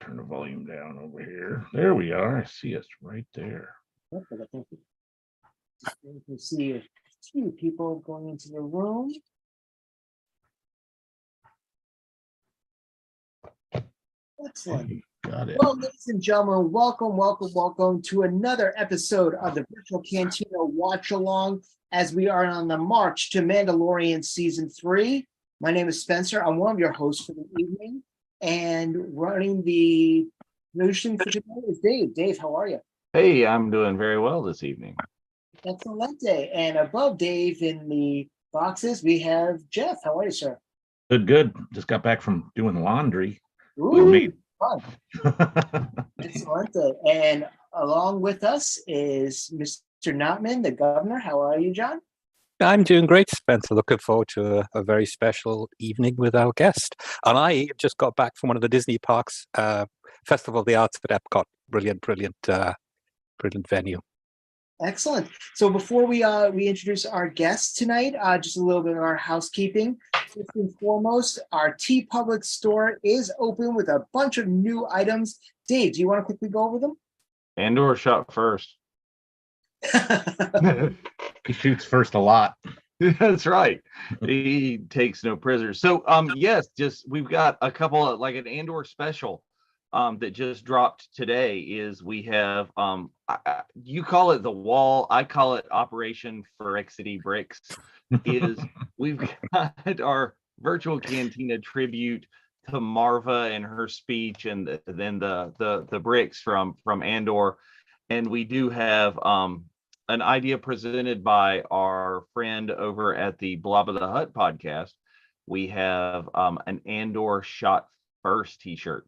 Turn the volume down over here. There we are. I see us right there. You can see a few people going into the room. Excellent. Got it. Well, ladies and gentlemen, welcome to another episode of the Virtual Cantina Watch Along as we are on the march to Mandalorian Season 3. My name is Spencer. I'm one of your hosts for the evening, and running the motion for today is Dave. Dave, how are you? Hey, I'm doing very well this evening. Excellent day. And above Dave in the boxes, we have Jeff. How are you, sir? Good. Just got back from doing laundry. Ooh, fun. Excellent. And along with us is Mr. Notman, the governor. How are you, John? I'm doing great, Spencer. Looking forward to a very special evening with our guest. And I just got back from one of the Disney parks, Festival of the Arts at Epcot. Brilliant venue. Excellent. So before we introduce our guest tonight, just a little bit of our housekeeping. First and foremost, our TeePublic store is open with a bunch of new items. Dave, do you want to quickly go over them? Andor shot first. He shoots first a lot. That's right. He takes no prisoners. So yes, we've got a couple of, like, an Andor special that just dropped today. Is we have you call it the wall, I call it Operation Phyrexity Bricks. We've got our virtual cantina tribute to Marva and her speech, and then the bricks from Andor. And we do have an idea presented by our friend over at the Blob of the Hut podcast. We have an Andor Shot First t-shirt.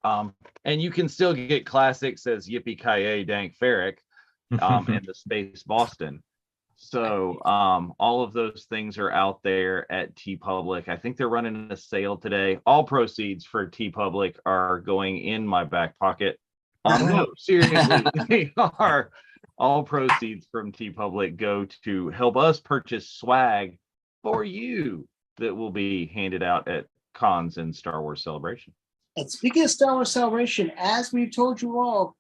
And you can still get classics as Yippee-Ki-Yay Dank Ferrick and the Space Boston. So all of those things are out there at TeePublic. I think they're running a sale today. All proceeds for TeePublic are going in my back pocket. No, seriously, they are. All proceeds from TeePublic go to help us purchase swag for you that will be handed out at cons and Star Wars Celebration. And speaking of Star Wars Celebration, as we've told you all,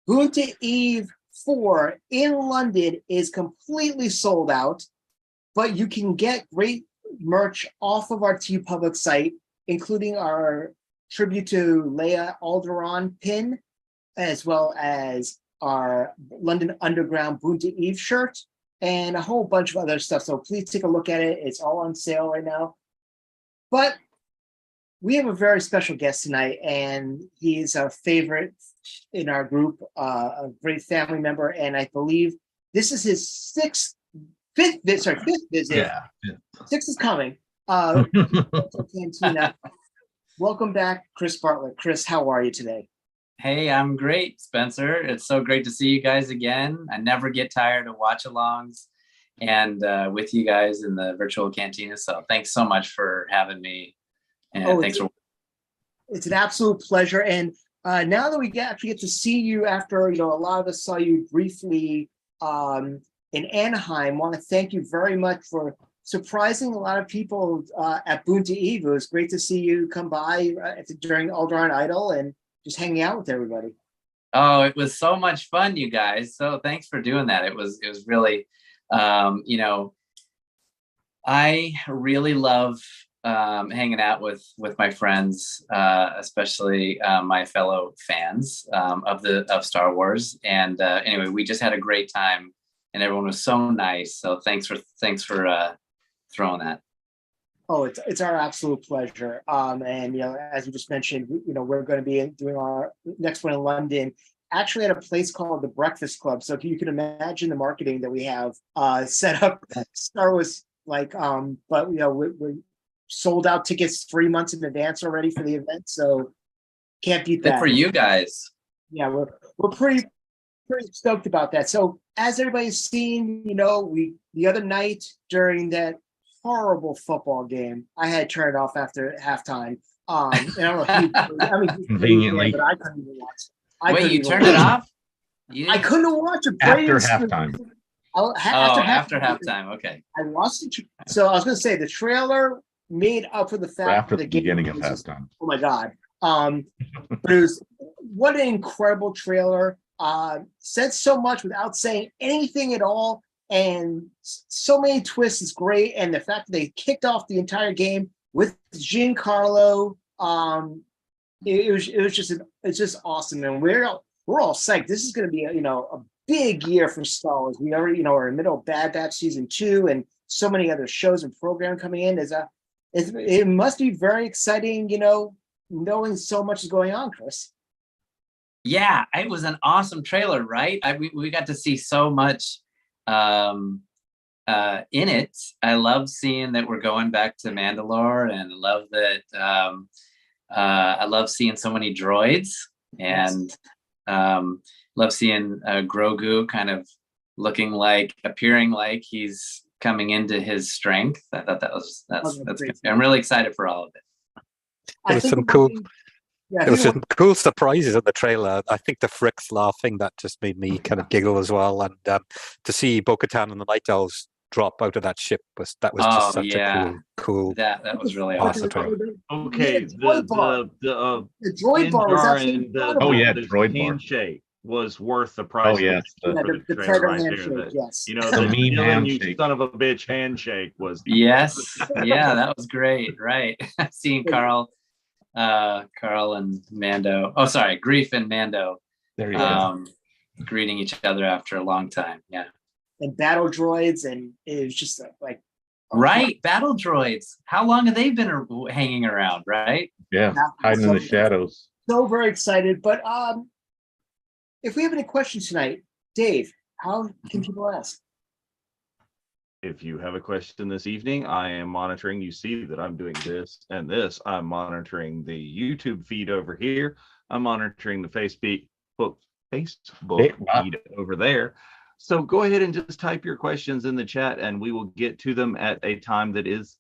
Boonta Eve 4 in London is completely sold out, but you can get great merch off of our TeePublic site, including our tribute to Leia Alderaan pin, as well as our London Underground Boonta Eve shirt, and a whole bunch of other stuff. So please take a look at it. It's all on sale right now. But we have a very special guest tonight, and he's a favorite in our group, a great family member, and I believe this is his fifth visit. Yeah. Sixth is coming. Cantina. Welcome back, Chris Bartlett. Chris, how are you today? Hey, I'm great, Spencer. It's so great to see you guys again. I never get tired of watch-alongs and with you guys in the virtual cantina. So thanks so much for having me. And it's an absolute pleasure. And now that we actually get to see you after, a lot of us saw you briefly in Anaheim, want to thank you very much for surprising a lot of people at Boonta Eve. It was great to see you come by during Alderaan Idol and just hanging out with everybody. Oh, it was so much fun, you guys. So thanks for doing that. It was really, I really love hanging out with my friends, especially my fellow fans of Star Wars. And anyway, we just had a great time, and everyone was so nice. So thanks for throwing that. Oh, it's our absolute pleasure. And as you just mentioned, we're going to be doing our next one in London, actually at a place called the Breakfast Club. So if you can imagine the marketing that we have set up, Star Wars, but we're sold out tickets 3 months in advance already for the event. So can't beat that. Good for you guys. Yeah, we're pretty stoked about that. So as everybody's seen, the other night during that horrible football game, I had turned off after halftime. And I don't know Conveniently, but I couldn't even watch it. Wait, you turned it off? I couldn't watch it. after halftime. After halftime. Okay. I watched it. So I was going to say the trailer made up for the fact After that the beginning of halftime. Oh my God. But it was what an incredible trailer. Said so much without saying anything at all, and so many twists is great. And the fact that they kicked off the entire game with Giancarlo, it's just awesome, and we're all psyched. This is going to be a big year for Star Wars. We already are in the middle of Bad Batch season 2, and so many other shows and programs coming in. It must be very exciting, knowing so much is going on, Chris. Yeah, it was an awesome trailer, right? We got to see so much in it. I love seeing that we're going back to Mandalore, and I love seeing so many droids, and love seeing Grogu kind of appearing like he's coming into his strength. I thought that's good. I'm really excited for all of it. There was some cool. There was some cool surprises in the trailer. I think the Fricks laughing, that just made me kind of giggle as well. And to see Bo-Katan and the Night Owls drop out of that ship was just such a cool. That was really awesome. Okay, the droid bar was actually the droid handshake was worth the price. Oh yes, the trailer right handshake. There, yes, the meme handshake. You son of a bitch handshake was. Yes, yeah, that was great. Right, seeing Carl and Mando. Oh, sorry, Grief and Mando. There you go. Greeting each other after a long time. Yeah. And battle droids, and it was just like. Right, battle droids. How long have they been hanging around? Right. Yeah, hiding in the shadows. So very excited, but if we have any questions tonight, Dave, how can people ask? If you have a question this evening, I am monitoring. You see that I'm doing this and this. I'm monitoring the YouTube feed over here. I'm monitoring the Facebook feed over there. So go ahead and just type your questions in the chat, and we will get to them at a time that is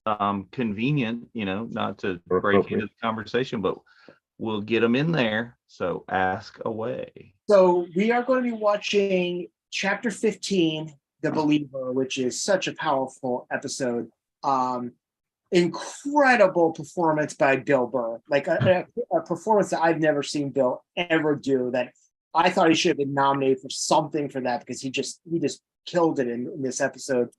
convenient, not to break into the conversation, but we'll get them in there. So ask away. So we are going to be watching chapter 15, The Believer, which is such a powerful episode. Incredible performance by Bill Burr, like a performance that I've never seen Bill ever do, that I thought he should have been nominated for something for that, because he just killed it in this episode.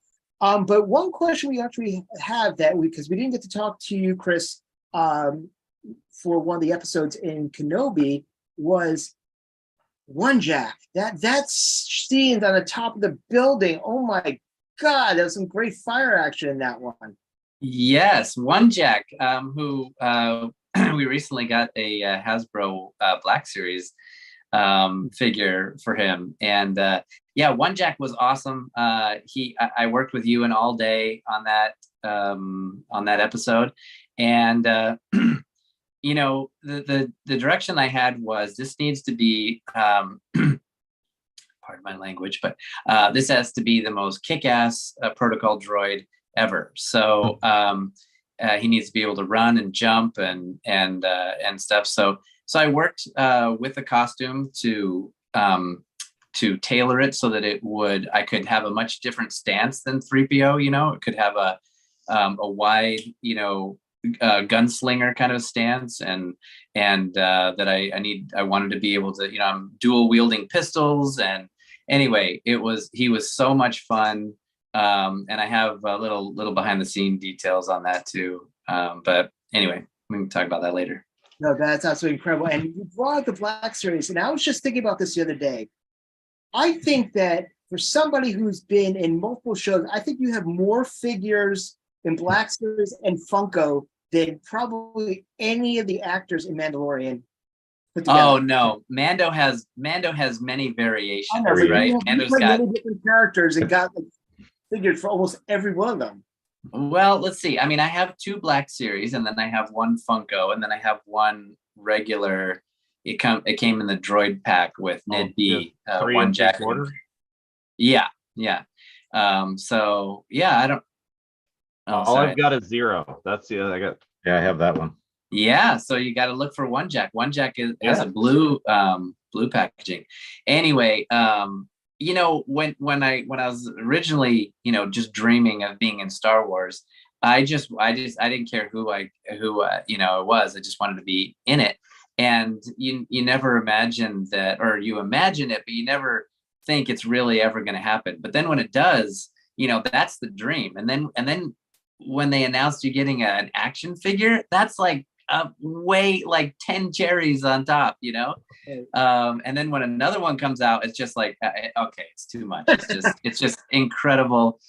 But one question we actually have because we didn't get to talk to you, Chris, for one of the episodes in Kenobi, was One Jack. That scene on the top of the building. Oh my God, there was some great fire action in that one. Yes, One Jack, who we recently got a Hasbro Black Series figure for him, and One Jack was awesome. I worked with you and all day on that episode, and the direction I had was, this needs to be pardon my language, but this has to be the most kick-ass protocol droid ever. So he needs to be able to run and jump and stuff. So I worked with the costume to tailor it so that I could have a much different stance than 3PO. It could have a wide, gunslinger kind of stance, and that I wanted to be able to, I'm dual wielding pistols, and anyway, he was so much fun. And I have a little behind the scene details on that too. But anyway, we can talk about that later. No, that's absolutely incredible. And you brought up the Black Series, and I was just thinking about this the other day. I think that for somebody who's been in multiple shows, I think you have more figures in Black Series and Funko than probably any of the actors in Mandalorian put together. Oh no, Mando has many variations, right? Mando's got many different characters and got figured for almost every one of them. Well, let's see. I mean, I have 2 Black Series, and then I have 1 Funko, and then I have 1 regular. It came in the droid pack with Ned B, One Jack. Yeah. So yeah, I don't. All I've got is 0. That's the I got. Yeah, I have that one. Yeah, so you got to look for One Jack. One Jack has a blue packaging. Anyway, when I was originally, just dreaming of being in Star Wars, I didn't care who it was. I just wanted to be in it. and you never imagine that, or you imagine it, but you never think it's really ever going to happen. But then when it does, that's the dream. And then when they announced you getting an action figure, that's like way like 10 cherries on top, and then when another one comes out, it's just like, okay, it's too much. It's just incredible.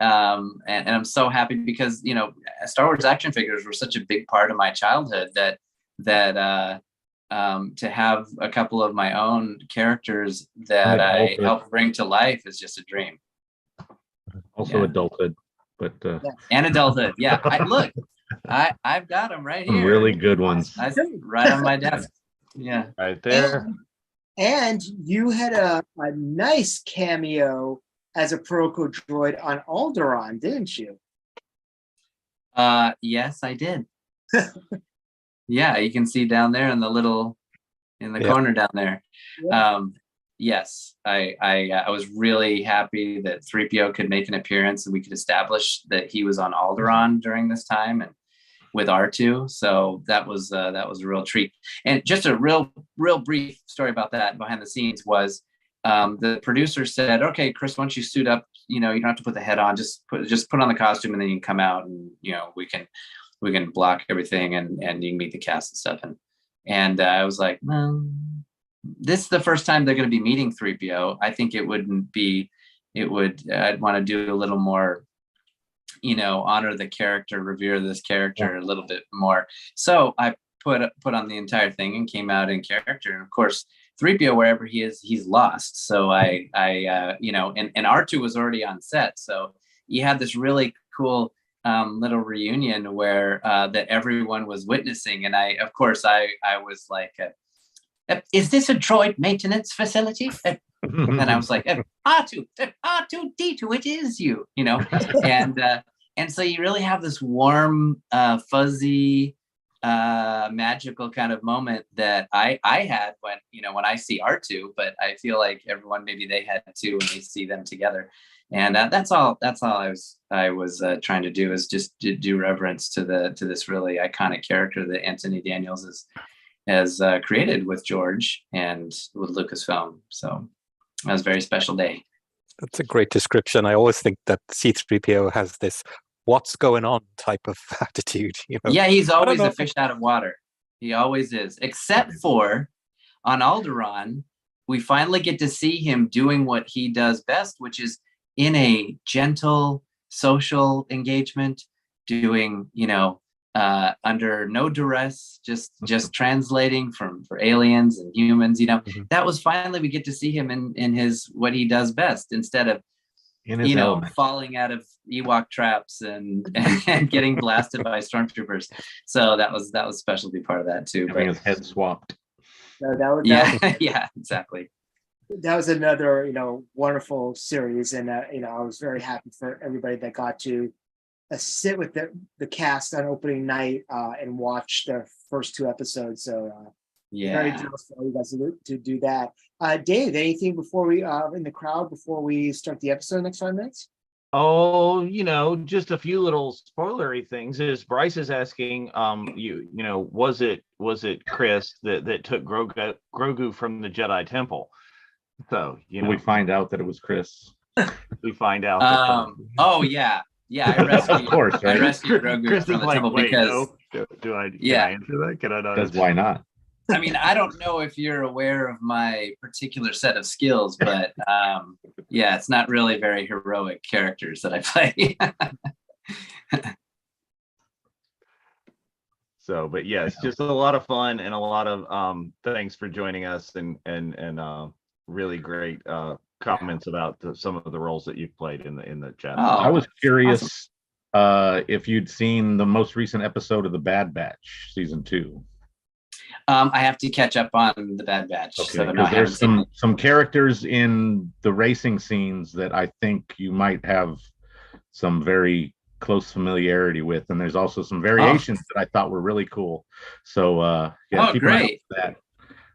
And I'm so happy because Star Wars action figures were such a big part of my childhood that to have a couple of my own characters that I helped bring to life is just a dream. Also adulthood, but and adulthood. Yeah, I've got them right some here. really good ones. Right on my desk. Yeah, right there. And you had a nice cameo as a Proko droid on Alderaan, didn't you? Yes, I did. Yeah, you can see down there in the corner down there. Yeah. Yes, I was really happy that 3PO could make an appearance and we could establish that he was on Alderaan during this time and with R2. So that was a real treat. And just a real brief story about that behind the scenes was the producer said, "Okay, Chris, once you suit up, you don't have to put the head on. Just put on the costume and then you can come out and we can block everything and you can meet the cast and stuff." And I was like, this is the first time they're going to be meeting 3PO. I think I'd want to do a little more, honor the character, revere this character a little bit more. So I put on the entire thing and came out in character. And of course, 3PO, wherever he is, he's lost. So and R2 was already on set. So you had this really cool little reunion where that everyone was witnessing. And I was like, is this a droid maintenance facility? And I was like, R2D2, it is you, and so you really have this warm, fuzzy, magical kind of moment that I had when I see R2, but I feel like everyone, maybe they had too when they see them together. And that's all I was trying to do, is just to do reverence to this really iconic character that Anthony Daniels has created with George and with Lucasfilm. So that was a very special day. That's a great description. I always think that C-3PO has this "what's going on" type of attitude. Yeah, he's always a fish out of water. He always is, except for on Alderaan, we finally get to see him doing what he does best, which is in a gentle social engagement, doing, under no duress, just translating for aliens and humans, that was finally, we get to see him in his, what he does best, instead of, falling out of Ewok traps and getting blasted by stormtroopers. So that was special to be part of that too. Having his head swapped. Yeah, exactly. That was another, wonderful series, and I was very happy for everybody that got to sit with the cast on opening night and watch the first 2 episodes. So very jealous for you guys to do that. Dave, anything before we in the crowd before we start the episode next 5 minutes? Oh, just a few little spoilery things. Is Bryce is asking, was it Chris that took Grogu from the Jedi Temple? So we find out that it was Chris. We find out. Oh yeah, I rescued. Of course, right? I rescued Grogu Chris from is the like, temple because. No. Do I? Yeah. Can I answer that? Can I not? Because why not? I mean, I don't know if you're aware of my particular set of skills, but it's not really very heroic characters that I play. So, but yes, just a lot of fun and a lot of thanks for joining us and really great comments about some of the roles that you've played in the chat. I was curious if you'd seen the most recent episode of The Bad Batch, season 2. I have to catch up on The Bad Batch. Okay, so no, there's some characters in the racing scenes that I think you might have some very close familiarity with, and there's also some variations that I thought were really cool. So keep an eye out for that.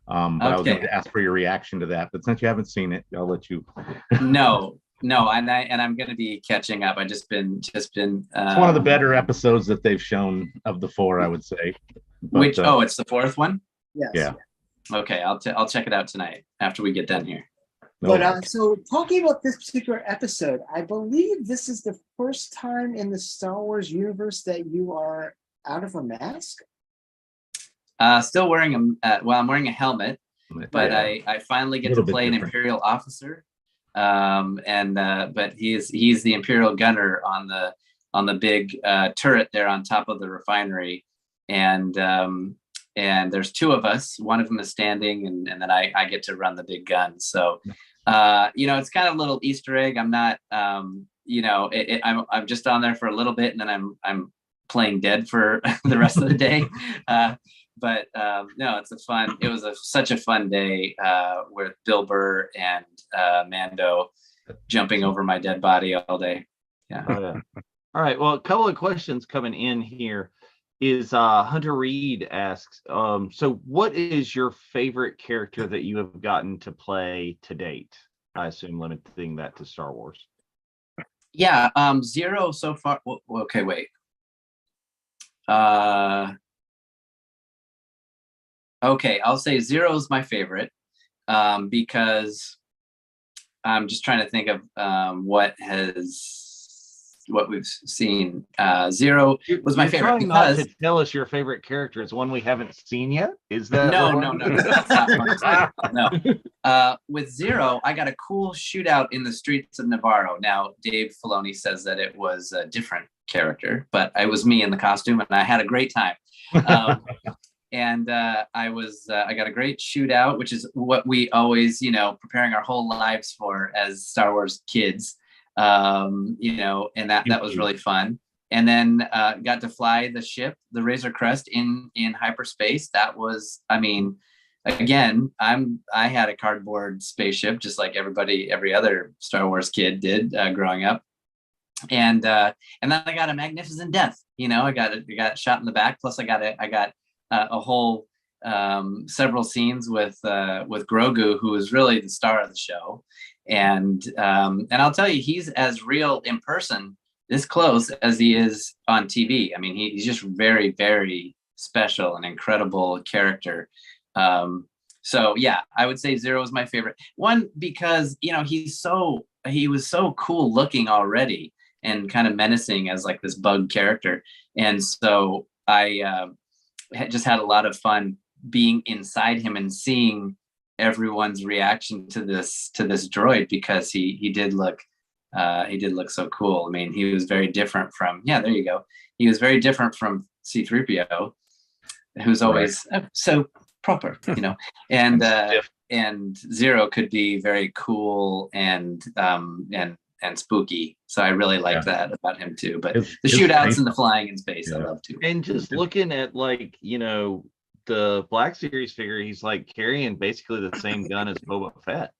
But I was going to ask for your reaction to that, but since you haven't seen it, I'll let you. No, and I'm going to be catching up. I just been. It's one of the better episodes that they've shown of the 4, I would say. But, it's the 4th one. Yes. Yeah. Okay, I'll check it out tonight after we get done here. But so talking about this particular episode, I believe this is the first time in the Star Wars universe that you are out of a mask. Still wearing I'm wearing a helmet, but Yeah. I finally get to play an Imperial officer. But he's the Imperial gunner on the big turret there on top of the refinery, and there's two of us. One of them is standing, and then I get to run the big gun. So it's kind of a little Easter egg. I'm not I'm just on there for a little bit, and then I'm playing dead for the rest of the day. But no, it was such a fun day with Bill Burr and Mando jumping over my dead body all day. Yeah. Oh, yeah. All right. Well, a couple of questions coming in here is Hunter Reed asks, so what is your favorite character that you have gotten to play to date? I assume limiting that to Star Wars. Yeah. Zero so far. Okay, wait. Okay, I'll say Zero is my favorite because I'm just trying to think of what we've seen. Zero was my favorite trying because not to tell us your favorite character. It's one we haven't seen yet. Is that no. With Zero, I got a cool shootout in the streets of Navarro. Now, Dave Filoni says that it was a different character, but it was me in the costume, and I had a great time. And I got a great shootout, which is what we always, preparing our whole lives for as Star Wars kids, and that was really fun. And then got to fly the ship, the Razor Crest, in hyperspace. That was, again, I had a cardboard spaceship, just like every other Star Wars kid did growing up. And then I got a magnificent death. I got shot in the back. Plus, I got a whole several scenes with Grogu, who is really the star of the show, and I'll tell you, he's as real in person, this close, as he is on TV. He's just very, very special and incredible character. So yeah, I would say Zero is my favorite one because he was so cool looking already and kind of menacing as like this bug character, and so I just had a lot of fun being inside him and seeing everyone's reaction to this droid, because he did look so cool. He was very different from he was very different from C-3PO, who's always so proper, and Zero could be very cool and spooky. So I really liked that about him too. But the shootouts and the flying in space, I love too. And just looking at the Black Series figure, he's like carrying basically the same gun as Boba Fett.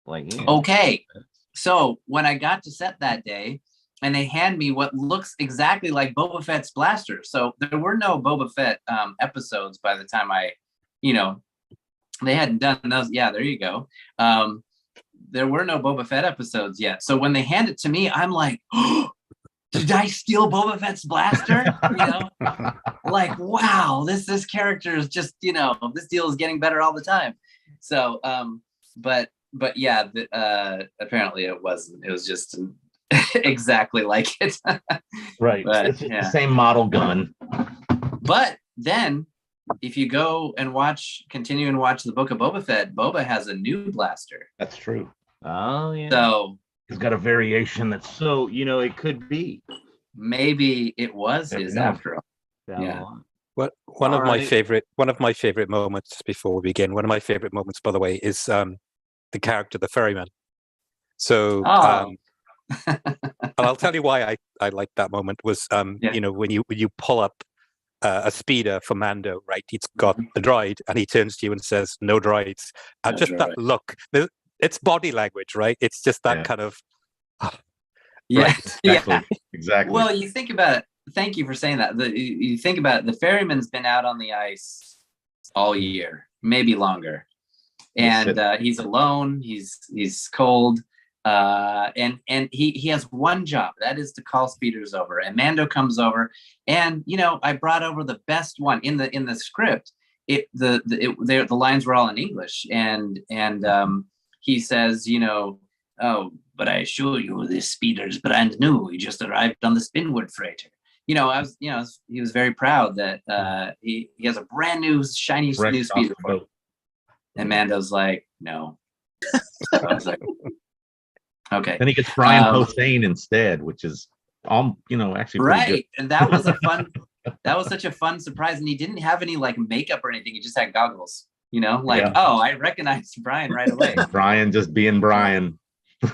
Okay. So when I got to set that day, and they hand me what looks exactly like Boba Fett's blaster. So there were no Boba Fett episodes by the time they hadn't done those. Yeah, there you go. There were no Boba Fett episodes yet. So when they hand it to me, I'm like, oh, did I steal Boba Fett's blaster? Like, wow, this character is just, this deal is getting better all the time. So, but yeah, apparently it wasn't. It was just exactly like it. Right. But, it's the same model gun. But then if you go and continue and watch the Book of Boba Fett, Boba has a new blaster. That's true. Oh yeah. So he's got a variation that's it could be. Maybe it was his after all. Yeah. Well, one of my favorite moments before we begin. One of my favorite moments, by the way, is the character, the ferryman. So, and I'll tell you why I like that moment was when you pull up a speeder for Mando, right? He's got the droid, and he turns to you and says, "No droids." And just that look, it's body language, right? It's just that kind of. Yeah, right. Exactly. Well, you think about it. Thank you for saying that. You think about it. The ferryman's been out on the ice all year, maybe longer, and he's alone. He's cold, and he has one job. That is to call speeders over. And Mando comes over, and I brought over the best one in the script. the lines were all in English, and he says, oh, but I assure you, this speeder is brand new. He just arrived on the Spinwood freighter. He was very proud that he has a brand new shiny new speeder. And Mando's like, no. So I was like, okay. Then he gets Brian Posehn instead, which is actually right. good. And that was such a fun surprise. And he didn't have any like makeup or anything. He just had goggles. Oh, I recognized Brian right away. Brian just being Brian.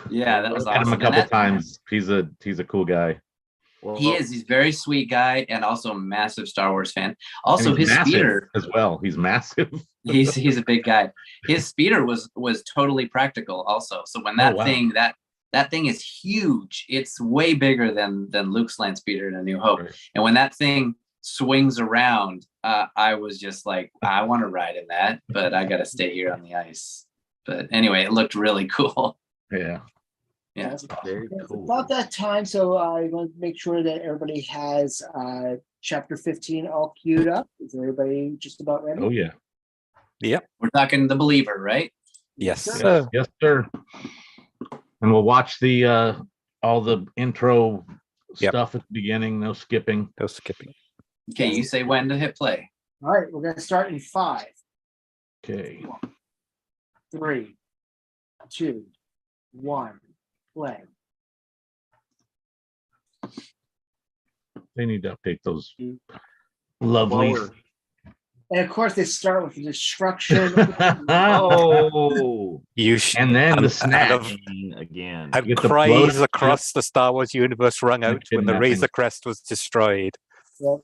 Yeah, that was Met awesome. him a couple times. He's a cool guy. Well, he's a very sweet guy and also a massive Star Wars fan. Also, his speeder as well. He's massive. he's a big guy. His speeder was totally practical also. So when that thing that thing is huge. It's way bigger than Luke's land speeder in A New Hope. Right. And when that thing swings around, I was just like, I want to ride in that, but I got to stay here on the ice. But anyway, it looked really cool. Yeah. Yeah. Very cool. About that time, so I want to make sure that everybody has chapter 15 all queued up. Is everybody just about ready? Oh yeah. Yep. We're talking The Believer, right? Yes. Yes, yes, sir. And we'll watch the all the intro stuff at the beginning. No skipping. No skipping. Okay, you say when to hit play. All right, we're gonna start in 5. Okay. 3, 2, 1, play. They need to update those lovely. And of course, they start with the destruction. Oh, and then the snap again. And cries across the Star Wars universe rung out when the Razor Crest was destroyed. Yep.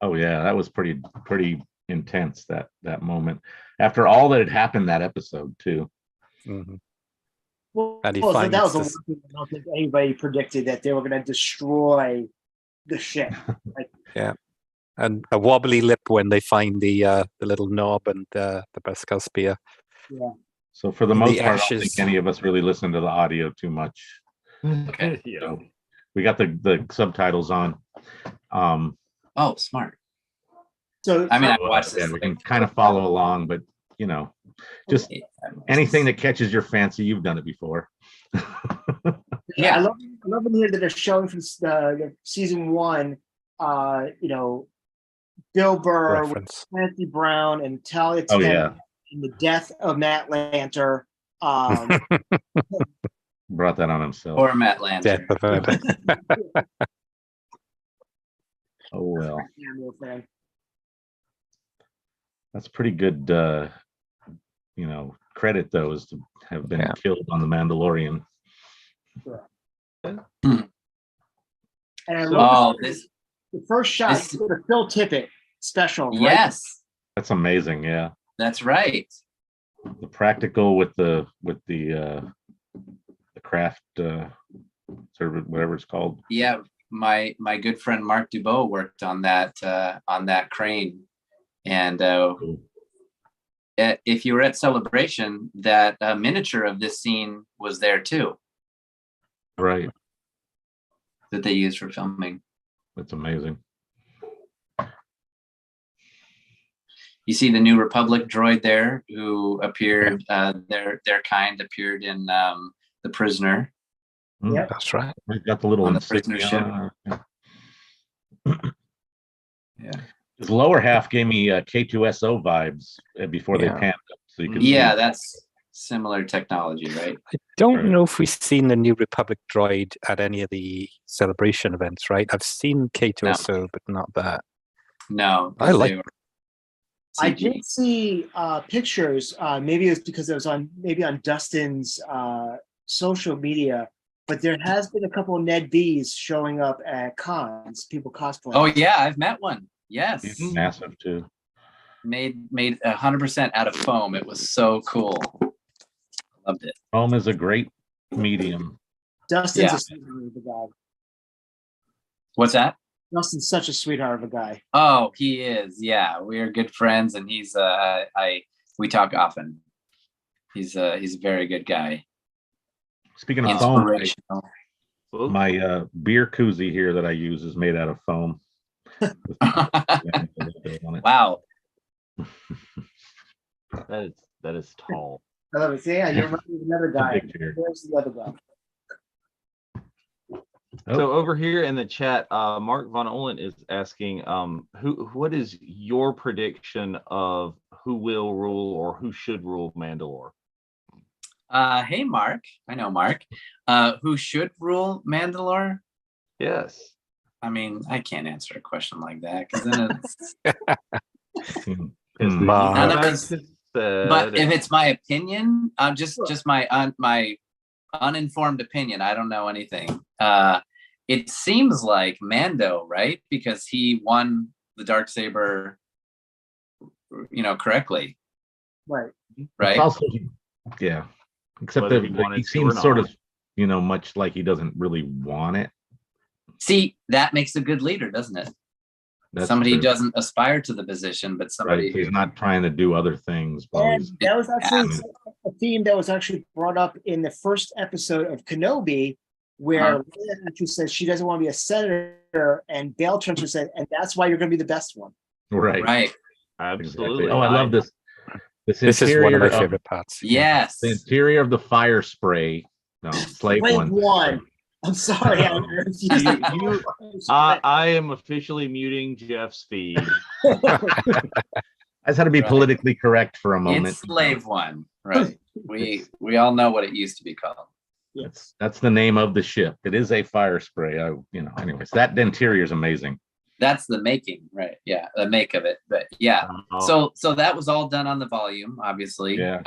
Oh yeah, that was pretty intense. That moment after all that had happened that episode too. Mm-hmm. Well, so that was the one thing I don't think anybody predicted that they were going to destroy the ship. Yeah. And a wobbly lip when they find the little knob and the Beskar spear. Yeah. So for the most part, I don't think any of us really listened to the audio too much. Okay. So we got the subtitles on. Oh, smart. So I mean, I watched this. Yeah, we can kind of follow along, but just anything that catches your fancy, you've done it before. Yeah, I love in here that they're showing from the season 1. Bill Burr, with Clancy Brown, and Talia Tennant in the death of Matt Lanter. Brought that on himself. Or Matt Lanter. Oh well. That's pretty good. Credit those to have been killed on the Mandalorian. Sure. And I love the first shot is the Phil Tippett special. Right? Yes, that's amazing. Yeah, that's right. The practical with the craft whatever it's called. Yeah, my good friend Mark Dubois worked on that crane, and if you were at Celebration, that miniature of this scene was there too. Right. That they used for filming. That's amazing. You see the New Republic droid there, who appeared. Their kind appeared in The Prisoner. Yeah, that's right. We've got the little on the prisoner ship. Yeah. His lower half gave me K2SO vibes before they panned up, so you could. Yeah, that's similar technology, right? I don't know if we've seen the New Republic droid at any of the Celebration events, right? I've seen K2SO, but not that. No, I did see pictures. Maybe it's because it was on Dustin's social media, but there has been a couple of Ned B's showing up at cons. People cosplaying. Oh yeah, I've met one. Yes, he's massive too. Made 100% out of foam. It was so cool. Loved it. Foam is a great medium. Dustin's a sweetheart of a guy. What's that? Dustin's such a sweetheart of a guy. Oh, he is. Yeah, we are good friends, and he's we talk often. He's a very good guy. Speaking of foam, my beer koozie here that I use is made out of foam. Wow. That is tall. I love it. So, yeah, you're another guy. Big chair. There's the other guy. So over here in the chat, Mark Von Olin is asking, what is your prediction of who will rule or who should rule Mandalore? Hey, Mark. I know Mark. Who should rule Mandalore? Yes. I mean, I can't answer a question like that because then it's Mark. But if it's my opinion, just my uninformed opinion. I don't know anything. It seems like Mando, right? Because he won the Darksaber, correctly. Right. Right. It's also, yeah. Except Whether that he he seems sort of, much like he doesn't really want it. See, that makes a good leader, doesn't it? That's somebody true. who doesn't aspire to the position, but somebody Right. He's not trying to do other things. And that was actually a theme that was actually brought up in the first episode of Kenobi, where Leia actually says she doesn't want to be a senator, and Bail turns and said, and that's why you're going to be the best one. Right. Right. Absolutely. Exactly. Oh, I love this. This is one of my favorite parts. Yes. The interior of the fire spray. No, slave one. I'm sorry. I am officially muting Jeff's feed. I just had to be politically correct for a moment. It's slave one. Right. We all know what it used to be called. That's the name of the ship. It is a fire spray. Anyways, that interior is amazing. That's the making, right? Yeah, the make of it. But yeah, so that was all done on the volume, obviously. Yeah.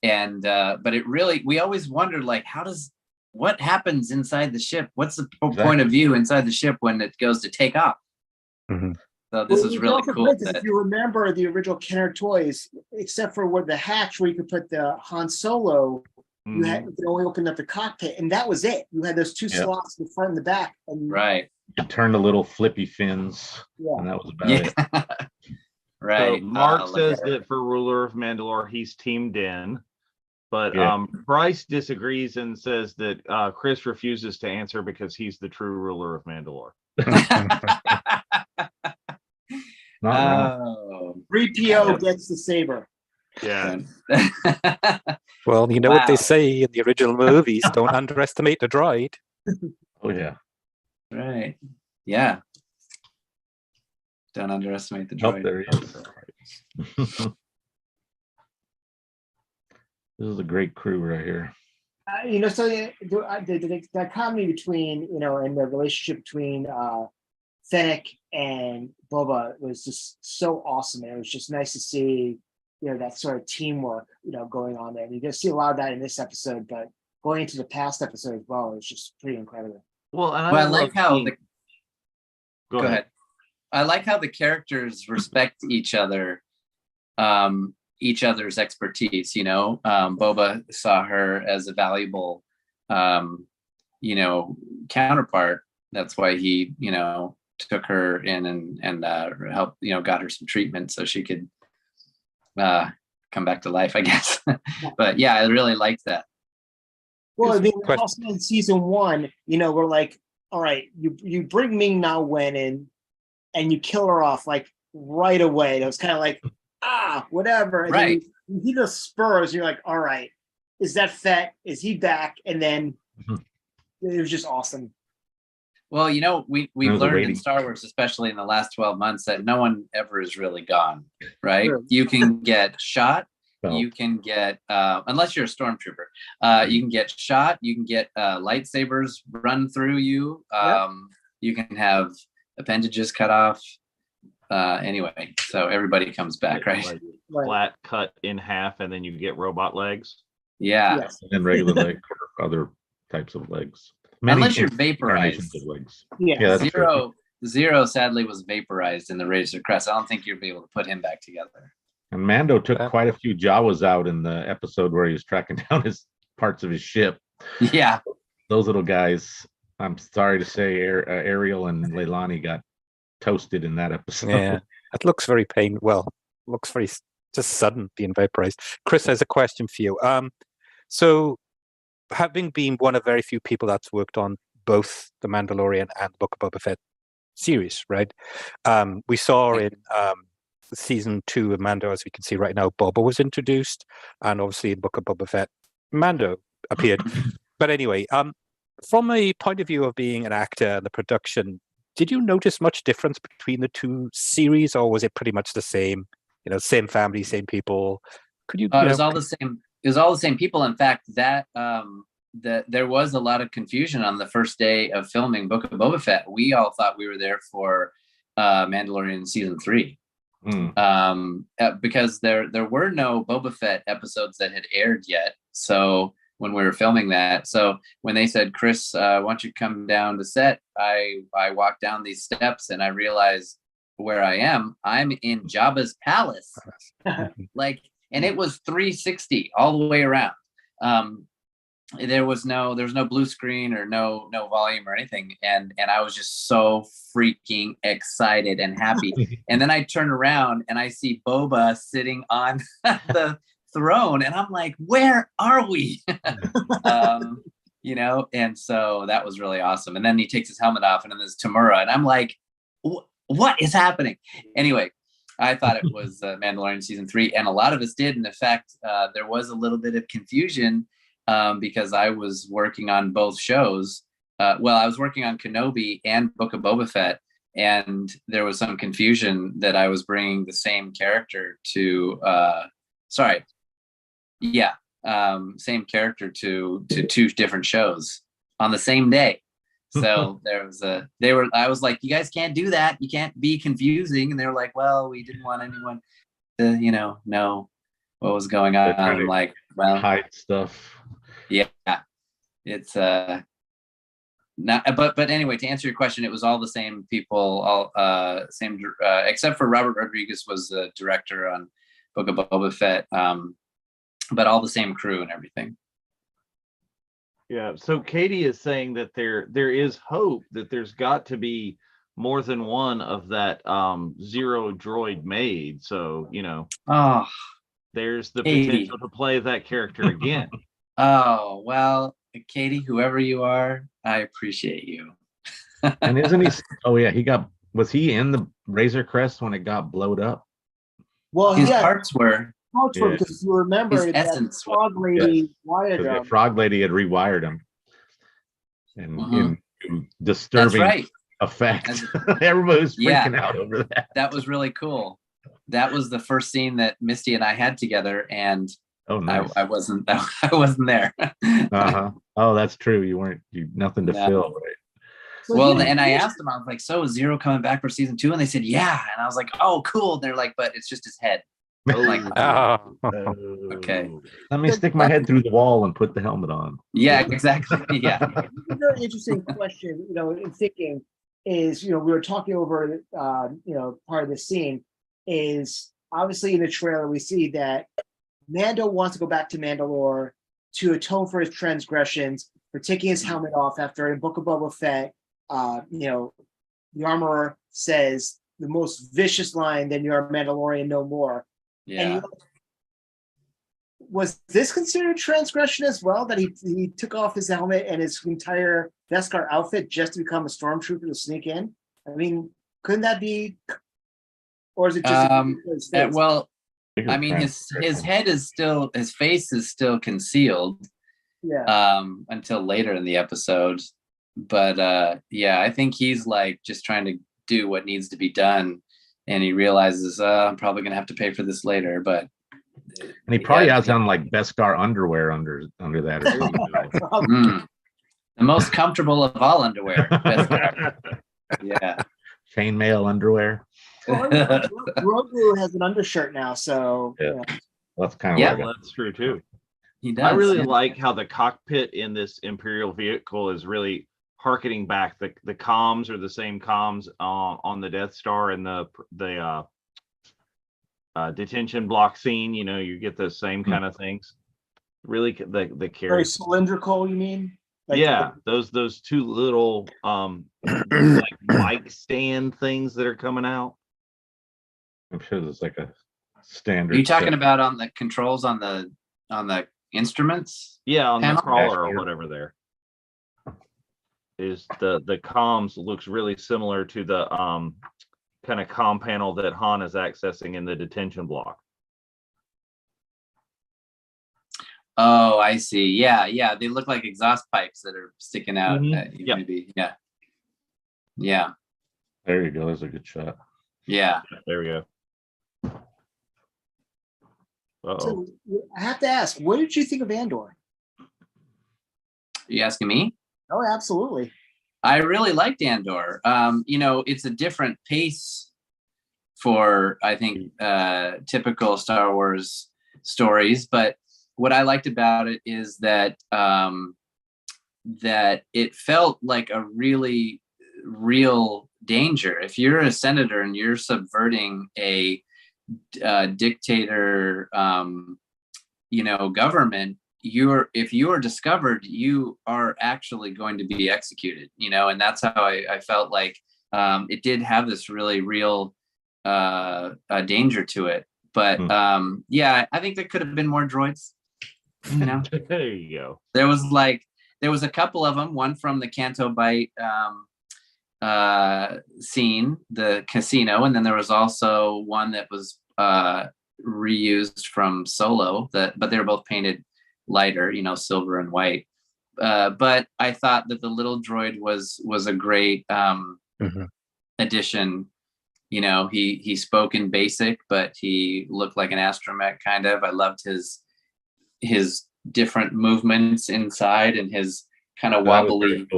But it really, we always wondered, like, what happens inside the ship? What's the point of view inside the ship when it goes to take off? Mm-hmm. So this is really cool. If you remember the original Kenner toys, except for where the hatch where you could put the Han Solo, you could only open up the cockpit, and that was it. You had those two slots in the front and the back. And right. You turned the little flippy fins, and that was about it. Right. So Mark says that for ruler of Mandalore, he's Team Din. But Bryce disagrees and says that Chris refuses to answer because he's the true ruler of Mandalore. Not wrong. 3PO gets the saber. Yeah. Well, you know what they say in the original movies: don't underestimate the droid. Oh yeah. Right. Yeah. Don't underestimate the droid. Oh, there he is. This is a great crew right here. So the dichotomy between, and the relationship between Fennec and Boba was just so awesome. And it was just nice to see, that sort of teamwork, going on there. And you're going to see a lot of that in this episode, but going into the past episode as well is just pretty incredible. Well, I like how go ahead. I like how the characters respect each other, each other's expertise. Boba saw her as a valuable, counterpart. That's why he, took her in and helped, got her some treatment so she could come back to life, I guess. But yeah, I really liked that. Well, also in season 1, we're like, all right, you bring Ming-Na Wen in and you kill her off like right away. It was kind of like, whatever. And right. Then he just spurs. You're like, all right, is that Fett? Is he back? And then it was just awesome. Well, we've learned in Star Wars, especially in the last 12 months, that no one ever is really gone, right? Sure. You can get shot. You can get, unless you're a stormtrooper, you can get shot. You can get lightsabers run through you. You can have appendages cut off. Anyway, so everybody comes back, right? Like flat cut in half, and then you get robot legs. Yeah. Yes. And regular legs or other types of legs. Unless you're vaporized. Yeah. Zero sadly was vaporized in the Razor Crest. I don't think you'll be able to put him back together. And Mando took quite a few Jawas out in the episode where he was tracking down his parts of his ship. Yeah. Those little guys, I'm sorry to say, Ariel and Leilani got toasted in that episode. Yeah, it looks very looks very just sudden being vaporized. Chris has a question for you. So having been one of very few people that's worked on both The Mandalorian and the Book of Boba Fett series, right? We saw in season 2 of Mando, as we can see right now, Boba was introduced, and obviously in Book of Boba Fett, Mando appeared. But anyway, from a point of view of being an actor and the production, did you notice much difference between the two series, or was it pretty much the same? Same family, same people. Could you? It was all the same. It was all the same people. In fact, that there was a lot of confusion on the first day of filming Book of Boba Fett. We all thought we were there for Mandalorian season 3. Because there were no Boba Fett episodes that had aired yet. So when we were filming that, so when they said, Chris, why don't you come down to set? I walked down these steps and I realized where I am. I'm in Jabba's palace, and it was 360 all the way around. There was no blue screen or no volume or anything, and I was just so freaking excited and happy. And then I turn around and I see Boba sitting on the throne, and I'm like, where are we? And so that was really awesome. And then he takes his helmet off, and then there's Tamura, and I'm like, what is happening? Anyway, I thought it was Mandalorian season 3, and a lot of us did. And in fact, there was a little bit of confusion because I was working on both shows. I was working on Kenobi and Book of Boba Fett, and there was some confusion that I was bringing the same character to. Same character to 2 different shows on the same day. So I was like, you guys can't do that. You can't be confusing. And they were like, well, we didn't want anyone to, know what was going on. I'm like, well, hide stuff. Yeah. It's not, but anyway, to answer your question, it was all the same people, all same, except for Robert Rodriguez was the director on Book of Boba Fett, but all the same crew and everything. Yeah, so Katie is saying that there is hope that there's got to be more than one of that Zero droid made. So, there's the Katie. potential to play that character again. Oh, well, Katie, whoever you are, I appreciate you. And isn't he? Oh yeah, was he in the Razor Crest when it got blowed up? Well, his parts were. Because you remember that Frog Lady wired him. The Frog Lady had rewired him, and in disturbing effect. Everybody was freaking out over that. That was really cool. That was the first scene that Misty and I had together, and nice. I wasn't there. Oh, that's true. You nothing to fill, right? Well, and I asked them, I was like, so is Zero coming back for season 2? And they said, yeah. And I was like, oh, cool. And they're like, but it's just his head. Okay. Let me stick my head through the wall and put the helmet on. Yeah, exactly. Yeah. A very interesting question, in thinking is, we were talking over, part of the scene is obviously in the trailer, we see that Mando wants to go back to Mandalore to atone for his transgressions, for taking his helmet off after in Book of Boba Fett, the armorer says the most vicious line, then you're a Mandalorian no more. Yeah. And was this considered transgression as well, that he took off his helmet and his entire Beskar outfit just to become a stormtrooper to sneak in? I mean, couldn't that be, or is it just I mean, his head is still, his face is still concealed until later in the episode. But I think he's like just trying to do what needs to be done, and he realizes I'm probably gonna have to pay for this later. But and he probably has on like Beskar underwear under that or something. The most comfortable of all underwear. Beskar. Yeah. Chainmail underwear. Well, Grogu has an undershirt now, so that's kind of that's true too. He does. I really like how the cockpit in this Imperial vehicle is really harkening back. The comms are the same comms on the Death Star and the detention block scene. You get the same kind of things. Really, the carry. Very cylindrical, you mean? Those two little like mic stand things that are coming out. I'm sure there's like a standard. Are you talking about on the controls on the instruments? Yeah, on the crawler or whatever. There is the comms looks really similar to the kind of comm panel that Han is accessing in the detention block. Oh, I see. Yeah. They look like exhaust pipes that are sticking out. Yep. Maybe. Yeah. There you go. There's a good shot. Yeah. There we go. So I have to ask, what did you think of Andor? Are you asking me? Oh, absolutely. I really liked Andor. It's a different pace for, I think, typical Star Wars stories. But what I liked about it is that that it felt like a really real danger. If you're a senator and you're subverting a dictator, government, if you are discovered, you are actually going to be executed, and that's how I felt like it did have this really real danger to it. But I think there could have been more droids. There you go. There was a couple of them, one from the Canto Bight scene, the casino, and then there was also one that was reused from Solo, but they were both painted lighter, silver and white. But I thought that the little droid was a great addition. He spoke in basic, but he looked like an astromech kind of. I loved his different movements inside and his kind of wobbly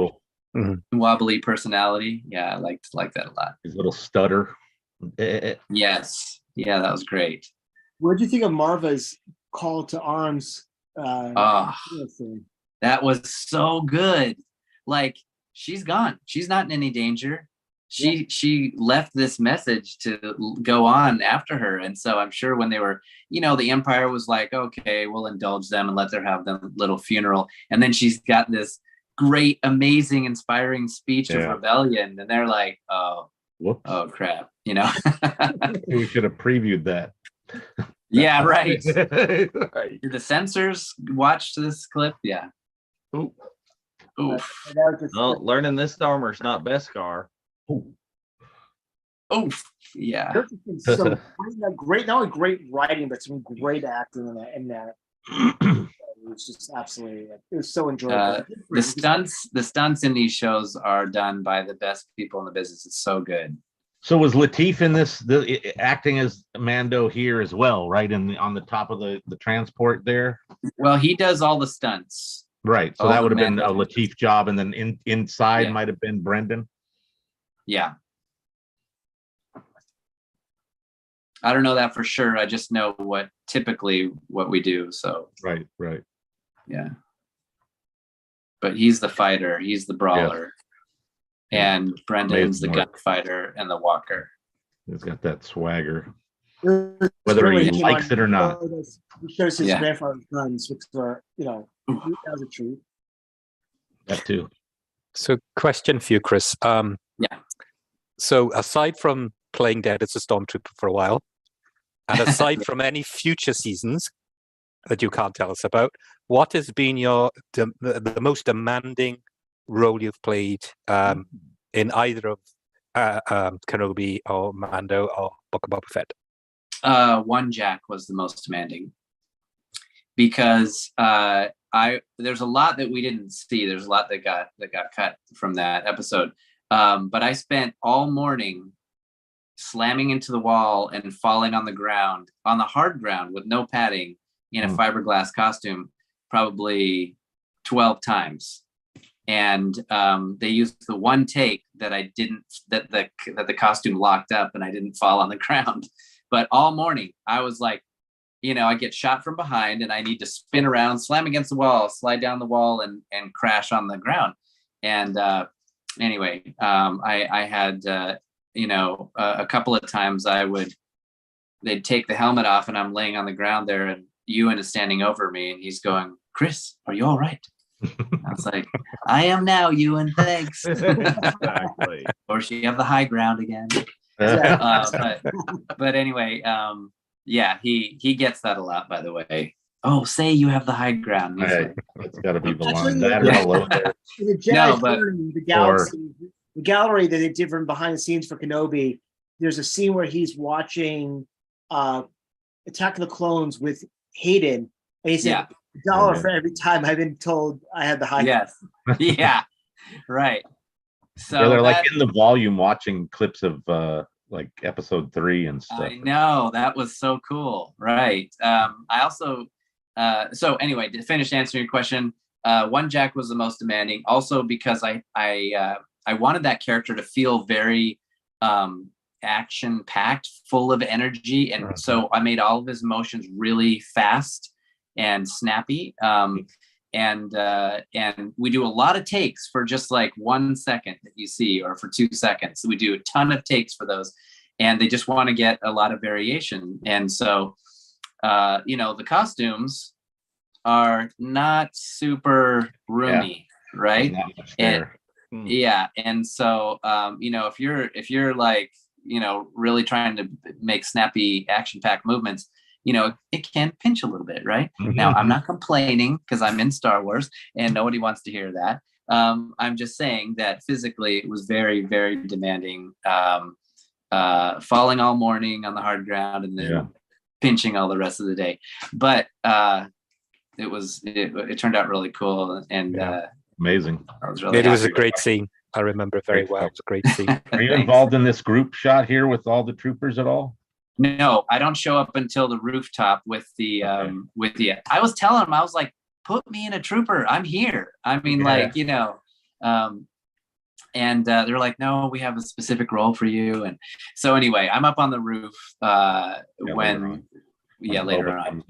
wobbly personality. Yeah, I liked that a lot. His little stutter. Yes. Yeah, that was great. What did you think of Marva's call to arms? That was so good. Like, she's gone. She's not in any danger. She left this message to go on after her. And so I'm sure when they were, the Empire was like, okay, we'll indulge them and let them have their little funeral. And then she's got this great, amazing, inspiring speech of rebellion. And they're like, oh crap, We should have previewed that. Yeah, right. Did the censors watch this clip? Yeah. Ooh. Oof. Well, learning this armor's not Beskar. Oof. Yeah. Some great, not only great writing, but some great acting in that. It was just absolutely, it was so enjoyable. The stunts in these shows are done by the best people in the business. It's so good. So was Lateef in this acting as Mando here as well, right? On the top of the transport there? Well, he does all the stunts. Right. So that would have been a Lateef job, and then inside might have been Brendan. Yeah. I don't know that for sure. I just know what we do. So right. Yeah. But he's the fighter. He's the brawler. And Brendan's the gunfighter and the walker. He's got that swagger, whether he likes it or not. He shows his grandfather's guns, which are, that was a treat. That too. So, question for you, Chris. So, aside from playing dead as a stormtrooper for a while, and aside from any future seasons that you can't tell us about, what has been the most demanding role you've played in either of Kenobi or Mando or Book of Boba Fett? One Jack was the most demanding, because there's a lot that we didn't see. There's a lot that got cut from that episode. But I spent all morning slamming into the wall and falling on the ground, on the hard ground with no padding, in a fiberglass costume, probably 12 times. And they used the one take that that the costume locked up and I didn't fall on the ground. But all morning I was like, I get shot from behind and I need to spin around, slam against the wall, slide down the wall and crash on the ground. And anyway, I had, a couple of times they'd take the helmet off and I'm laying on the ground there and Ewan is standing over me and he's going, "Chris, are you all right?" I was like, "I am now, Ewan, thanks." Exactly. Or she have the high ground again. But anyway, he gets that a lot, by the way. Oh, say you have the high ground. Right. It's got to be the line. That or hello there. The gallery that they did from behind the scenes for Kenobi, there's a scene where he's watching Attack of the Clones with Hayden, and he said, $1 for every time I've been told I had the high. Yes. Yeah. Right. So yeah, they're like in the volume watching clips of like episode 3 and stuff. I know, that was so cool. Right. I also so anyway, to finish answering your question, One Jack was the most demanding, also because I wanted that character to feel very action packed, full of energy, and so I made all of his emotions really fast and snappy. And we do a lot of takes for just like 1 second that you see, or for 2 seconds. So we do a ton of takes for those, and they just want to get a lot of variation. And so the costumes are not super roomy, right? And so if you're like really trying to make snappy action-packed movements, it can pinch a little bit, right? Now, I'm not complaining because I'm in Star Wars and nobody wants to hear that. I'm just saying that physically it was very, very demanding, falling all morning on the hard ground and then pinching all the rest of the day. But it turned out really cool, and amazing. It was a great scene. I remember very well. It was a great scene. Are you involved in this group shot here with all the troopers at all? No, I don't show up until the rooftop with the I was telling them, I was like, put me in a trooper. I'm here. I mean, and they're like, no, we have a specific role for you. And so anyway, I'm up on the roof later on.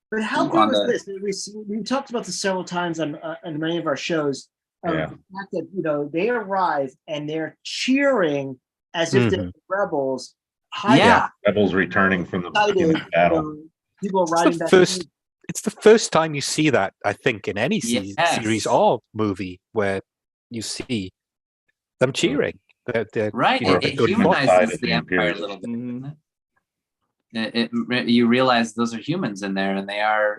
But how good was this? We talked about this several times on many of our shows. The fact that they arrive and they're cheering as if they're rebels. Rebels returning from the battle. People are riding back. It's the first time you see that, I think, in any series or movie where you see them cheering. They're right. It humanizes the Empire a little bit. You realize those are humans in there, and they are,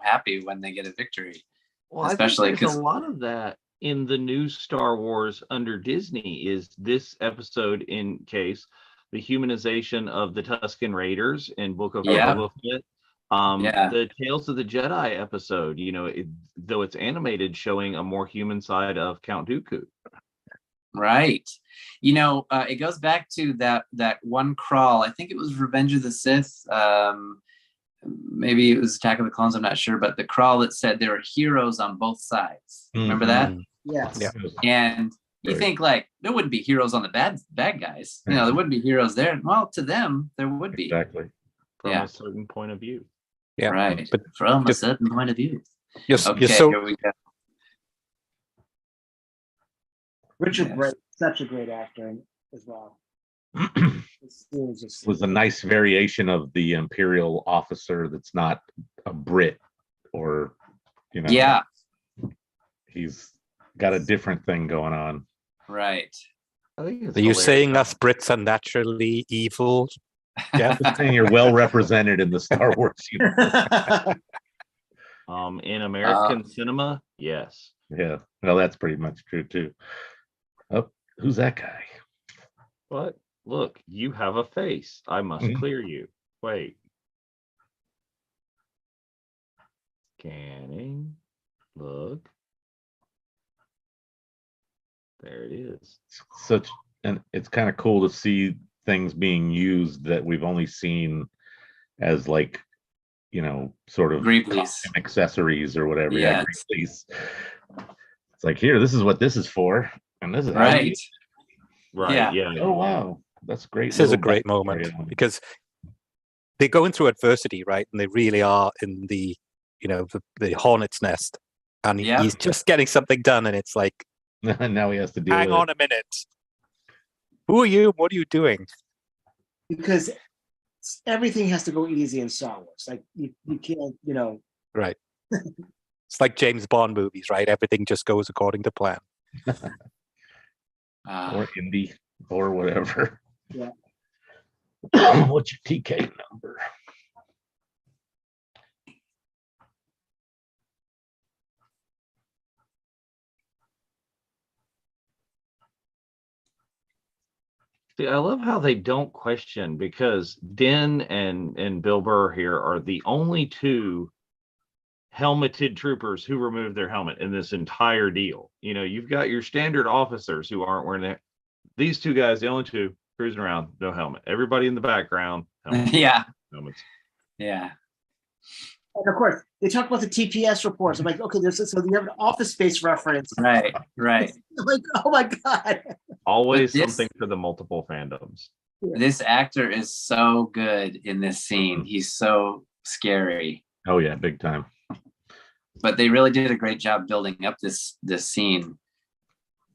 happy when they get a victory. Well, especially because a lot of that in the new Star Wars under Disney is this episode, in case the humanization of the Tusken Raiders in Book of Boba Fett. The Tales of the Jedi episode, though it's animated, showing a more human side of Count Dooku. Right. It goes back to that one crawl. I think it was Revenge of the Sith. Maybe it was Attack of the Clones. I'm not sure, but the crawl that said there are heroes on both sides. Remember that? Yes. Yeah. And you think like there wouldn't be heroes on the bad guys. There wouldn't be heroes there. Well, to them, there would be. Exactly. From a certain point of view. Yeah. Right. But from a certain point of view. You're here we go. Richard Brake, such a great actor as well. It was a nice variation of the Imperial officer that's not a Brit or, he's got a different thing going on. Right. I think it's Are you saying us Brits are naturally evil? Yeah, I'm saying you're well represented in the Star Wars universe. In American cinema, yes. Yeah, well, that's pretty much true too. Oh, who's that guy? What? Look, you have a face. I must clear you. Wait. Scanning. Look. There it is. And it's kind of cool to see things being used that we've only seen as like, sort of costume accessories or whatever. Yeah, Greeblies. It's like, here, this is what this is for, and this is right. Right. Yeah. Oh wow, that's great. This is a great moment because they're going through adversity, right? And they really are in the hornet's nest, and he's just getting something done, and it's like, now he has to deal with hang on a minute. Who are you? What are you doing? Because everything has to go easy in Star Wars. Like you can't, Right. It's like James Bond movies, right? Everything just goes according to plan. Or indie or whatever. Yeah. What's your TK number? See, I love how they don't question, because Din and Bill Burr here are the only two helmeted troopers who remove their helmet in this entire deal. You know, you've got your standard officers who aren't wearing it. These two guys, the only two cruising around, no helmet. Everybody in the background, helmets. Yeah. Helmets. Yeah. And of course, they talk about the TPS reports. I'm like, okay, so you have an Office Space reference. Right. Right. I'm like, oh my God. Always But this- something for the multiple fandoms. This actor is so good in this scene. He's so scary. Oh yeah, big time. But they really did a great job building up this scene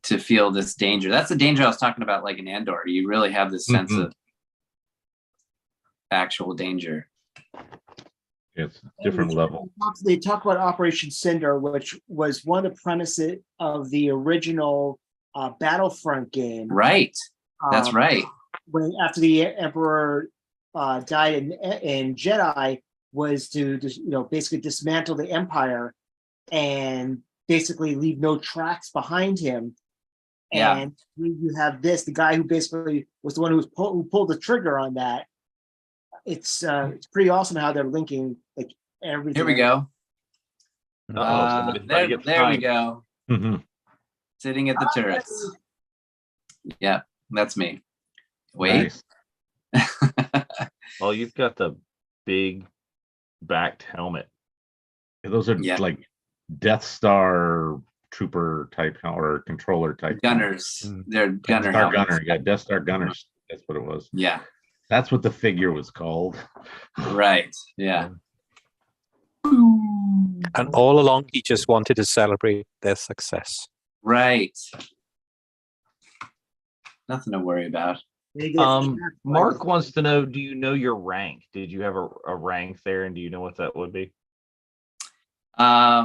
to feel this danger. That's the danger I was talking about, like in Andor. You really have this sense of actual danger. It's a different level. They talk about Operation Cinder, which was one of the premises of the original Battlefront game. Right. That's right. When after the Emperor died in Jedi, was to just, basically dismantle the Empire and basically leave no tracks behind him. Yeah. And you have the guy who basically was the one who pulled the trigger on that. It's pretty awesome how they're linking like everything. Here we go. Somebody's There we go. Mhm. Sitting at the turrets. Yeah, that's me. Wait. Nice. Well, you've got the big backed helmet. Those are Yeah. like Death Star trooper type or controller type Gunners. They're Death gunner Star helmets. gunner. Yeah, Death Star gunners. That's what it was. Yeah. That's what the figure was called. Right. Yeah. And all along, he just wanted to celebrate their success. Right. Nothing to worry about. Mark wants to know, do you know your rank? Did you have a rank there, and do you know what that would be? I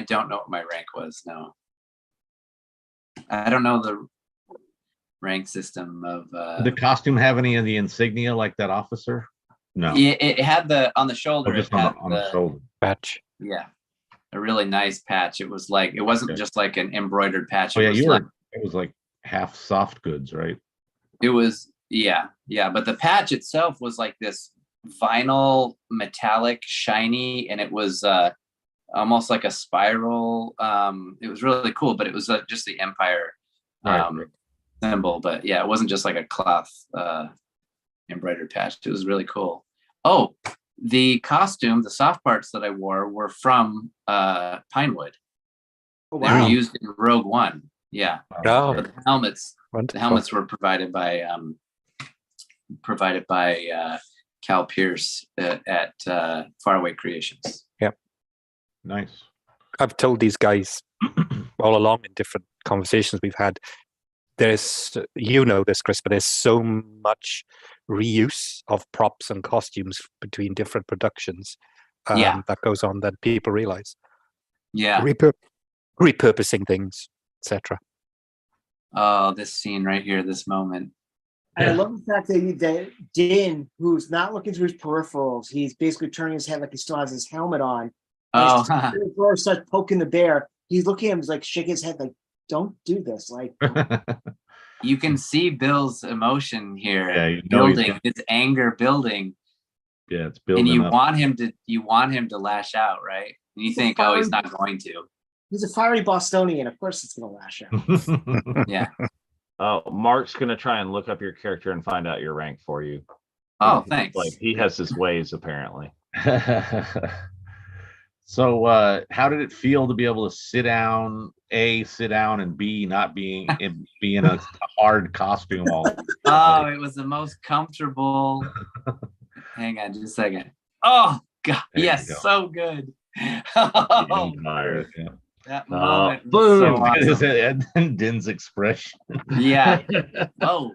don't know what my rank was. No. I don't know the rank system of Did the costume have any of the insignia like that officer? No. it had on the shoulder. Oh, just it had on the shoulder. Patch. Yeah. A really nice patch. It was like, it wasn't just like an embroidered patch. Oh yeah, it was like half soft goods, right? It was, yeah. But the patch itself was like this vinyl, metallic, shiny, and it was almost like a spiral. It was really cool, but it was just the Empire symbol. But yeah, it wasn't just like a cloth embroidered patch. It was really cool. Oh, the costume, the soft parts that I wore were from Pinewood. Oh, They wow. were used in Rogue One. Yeah. Oh, But the helmets wonderful. were provided by Cal Pierce at Faraway Creations. Nice. I've told these guys all along in different conversations we've had, there's, this, Chris, but there's so much reuse of props and costumes between different productions that goes on that people realize. Yeah. Repurposing things, etc. Oh, this scene right here, this moment. And I love the fact that Din, who's not looking through his peripherals, he's basically turning his head like he still has his helmet on. Oh, The door starts poking the bear. He's looking at him, he's like shaking his head, like, "Don't do this!" Like, you can see Bill's emotion here, Yeah, building, his anger building, yeah, it's building. and you up. want him to lash out, right? And you think, oh, he's not going to. he's a fiery Bostonian. Of course, it's gonna lash out. Yeah. Mark's gonna try and look up your character and find out your rank for you. Oh, thanks. Like, he has his ways, apparently. So how did it feel to be able to sit down and B, not be in a hard costume all Oh, it was the most comfortable. Hang on just a second. Oh God, There you yes, go. so good. Oh, Empire, yeah. that moment was boom. so awesome. And Din's expression. Yeah. Oh,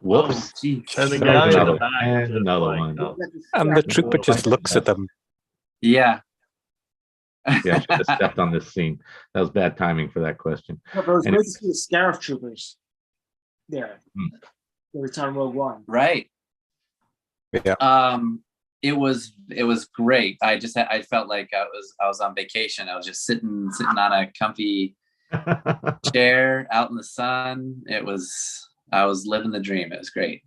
Whoops. geez. And the So guy in good. the back And just another like, one. oh. And the trooper just looks at them. Yeah. Yeah, I should have stepped on this scene. That was bad timing for that question. But it was And great to see the Scarif troopers there. They were on Rogue One. Right. Yeah. It was great. I felt like I was on vacation. I was just sitting on a comfy chair out in the sun. I was living the dream. It was great.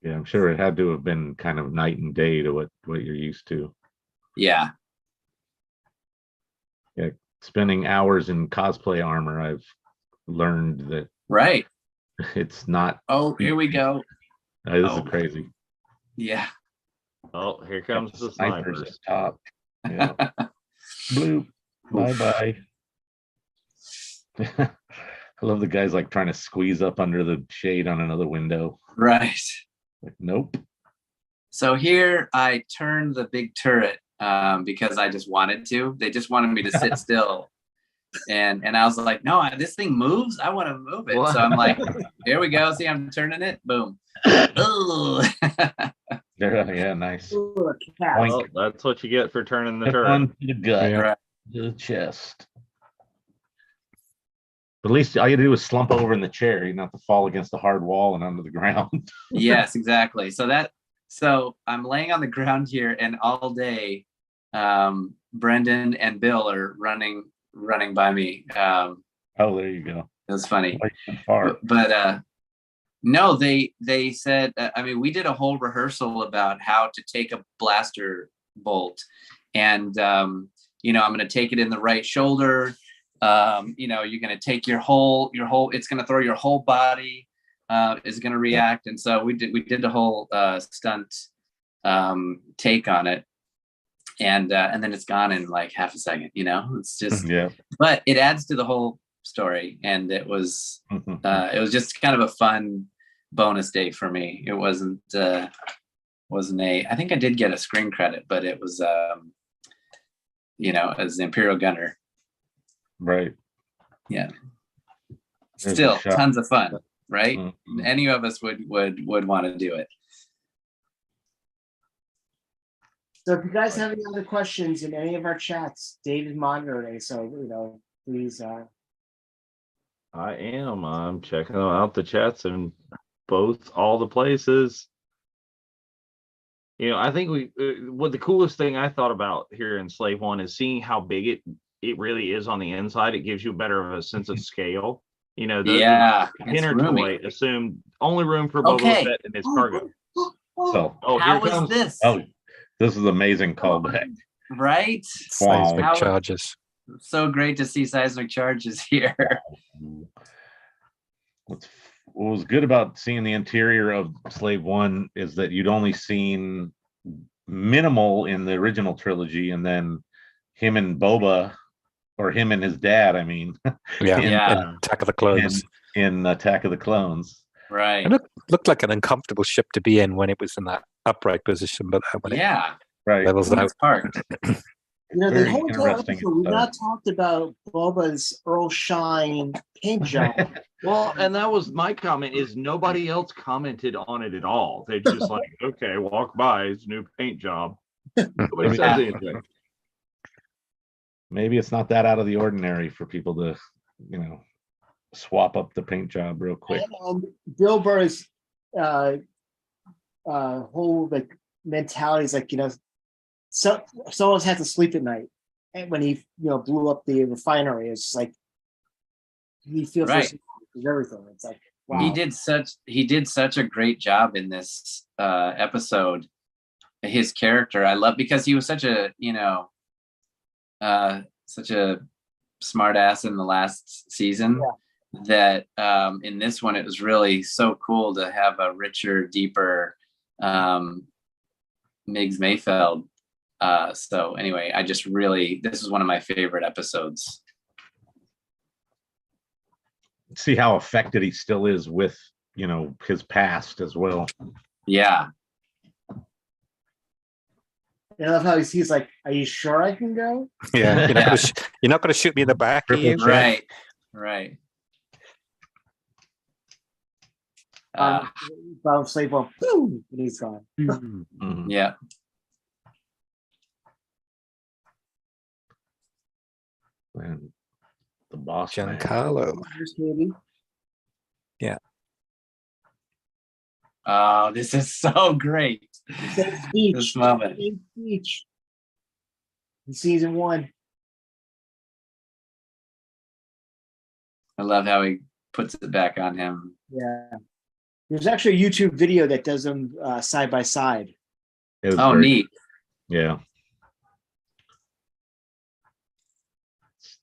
Yeah, I'm sure it had to have been kind of night and day to what you're used to. Yeah. Yeah, spending hours in cosplay armor, I've learned that Right. it's not. Oh, here we go. This is crazy. Yeah. Oh, here comes the snipers snipers. at top. Yeah. Bloop. Bye bye. I love the guys like trying to squeeze up under the shade on another window. Right. Like, nope. So here I turned the big turret because I just wanted to. They just wanted me to sit still. And I was like, no, this thing moves. I want to move it. So I'm like, here we go. See, I'm turning it. Boom. Yeah, nice. Ooh, Well, that's what you get for turning the turret. On the gut, Right. the chest. But at least all you do is slump over in the chair, you not to fall against the hard wall and onto the ground. Yes, exactly. So I'm laying on the ground here, and all day, Brendan and Bill are running by me. Oh, there you go. It was funny. Far. But no, they said, I mean, we did a whole rehearsal about how to take a blaster bolt, and I'm going to take it in the right shoulder. You're going to take your whole, it's going to throw your whole body, is going to react. And so we did a whole stunt take on it. And then it's gone in like half a second, it's just, yeah. But it adds to the whole story. And it was just kind of a fun bonus day for me. It wasn't I think I did get a screen credit, but it was, as the Imperial Gunner. Right. Yeah. There's Still tons of fun, right? Mm-hmm. Any of us would want to do it. So if you guys have any other questions in any of our chats, Dave is monitoring, so please. I am. I'm checking out the chats in all the places. I think what the coolest thing I thought about here in Slave One is seeing how big it really is on the inside. It gives you better of a sense of scale. The Kenner toy assumed only room for Boba Fett and his cargo. So, how is this? Oh, this is amazing callback. Right? Seismic charges. So great to see seismic charges here. What was good about seeing the interior of Slave One is that you'd only seen minimal in the original trilogy, and then him and Boba, or him and his dad, I mean. In Attack of the Clones. In Attack of the Clones. Right. It looked like an uncomfortable ship to be in when it was in that upright position, but when it levels out. The whole entire episode, we've not talked about Boba's Earl Shine paint job. Well, and that was my comment, is nobody else commented on it at all. They just like, okay, walk by his new paint job. Nobody says anything. Maybe it's not that out of the ordinary for people to, swap up the paint job real quick. And Bill Burr's whole mentality is so someone has to sleep at night. And when he blew up the refinery, it's just like he feels everything. It's like, wow. He did such a great job in this episode. His character, I love, because he was such a smart ass in the last season, that in this one it was really so cool to have a richer, deeper Miggs Mayfeld. So anyway, this is one of my favorite episodes. See how affected he still is with, his past as well. Yeah. I love how he's like, "Are you sure I can go?" Yeah, you're not going to shoot me in the back, are you? Right. Slave One, boom, and he's gone. Mm-hmm. Yeah. And the boss Giancarlo. Yeah. Oh, this is so great. This moment. Speech. In season 1. I love how he puts it back on him. Yeah. There's actually a YouTube video that does them side by side. Oh, neat. Yeah.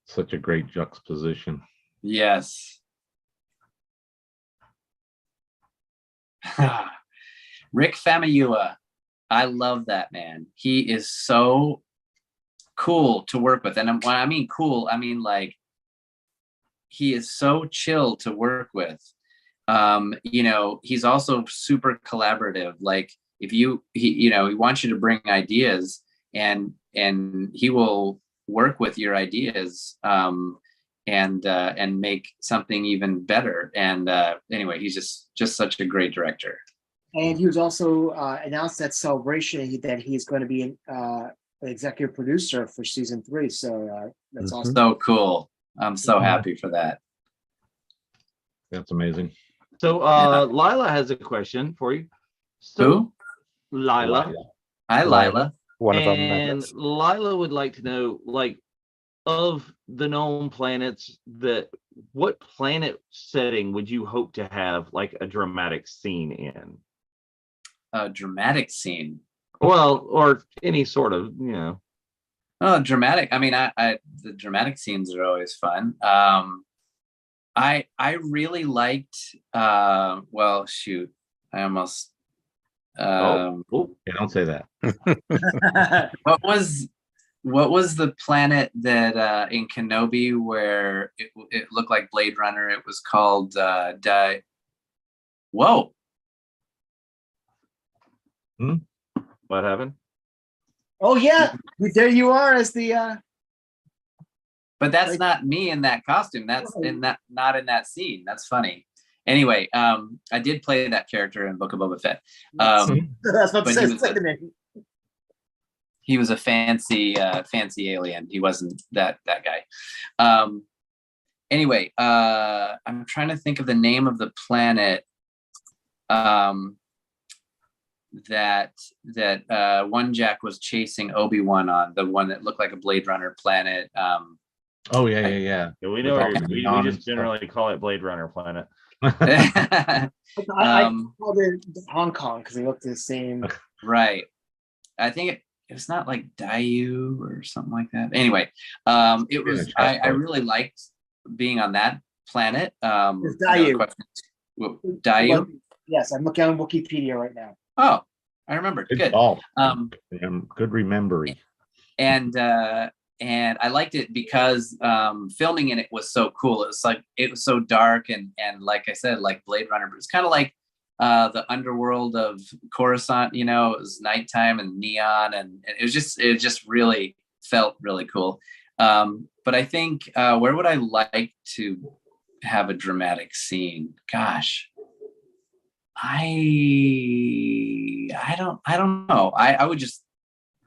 Such a great juxtaposition. Yes. Rick Famuyiwa. I love that man. He is so cool to work with. And when I mean cool, I mean like he is so chill to work with. You know, he's also super collaborative. Like if he wants you to bring ideas and he will work with your ideas and make something even better. And anyway, he's just such a great director. And he was also announced at Celebration that he's going to be an executive producer for season 3. So that's awesome. So cool. I'm so happy for that. That's amazing. So Lila has a question for you. Who? Lila. Hi, Lila. One of them. And Lila would like to know, like, of the known planets, what planet setting would you hope to have like a dramatic scene in? A dramatic scene. Well, or any sort of, you know. Oh, dramatic. I mean, I the dramatic scenes are always fun. I really liked well, shoot. I almost Yeah, don't say that. what was the planet that in Kenobi where it looked like Blade Runner? It was called Whoa. What happened? Oh yeah, there you are as the But that's not me in that costume. That's not in that scene. That's funny. Anyway, I did play that character in Book of Boba Fett. that's what says. He was a fancy alien. He wasn't that guy. Anyway, I'm trying to think of the name of the planet that one Jack was chasing Obi-Wan on, the one that looked like a Blade Runner planet. Oh yeah. We know we just generally call it Blade Runner planet. I called it Hong Kong because they look the same. Right. I think it's not like Dayu or something like that. Anyway, it was. I really liked being on that planet. It's Dayu. Dayu. Yes, I'm looking on Wikipedia right now. Oh, I remembered. Good. Good remembering. And I liked it because filming in it was so cool. It was so dark and like I said, like Blade Runner, but it's kind of like the underworld of Coruscant. You know, it was nighttime and neon, and it just really felt really cool. But I think where would I like to have a dramatic scene? Gosh. I don't know. I would just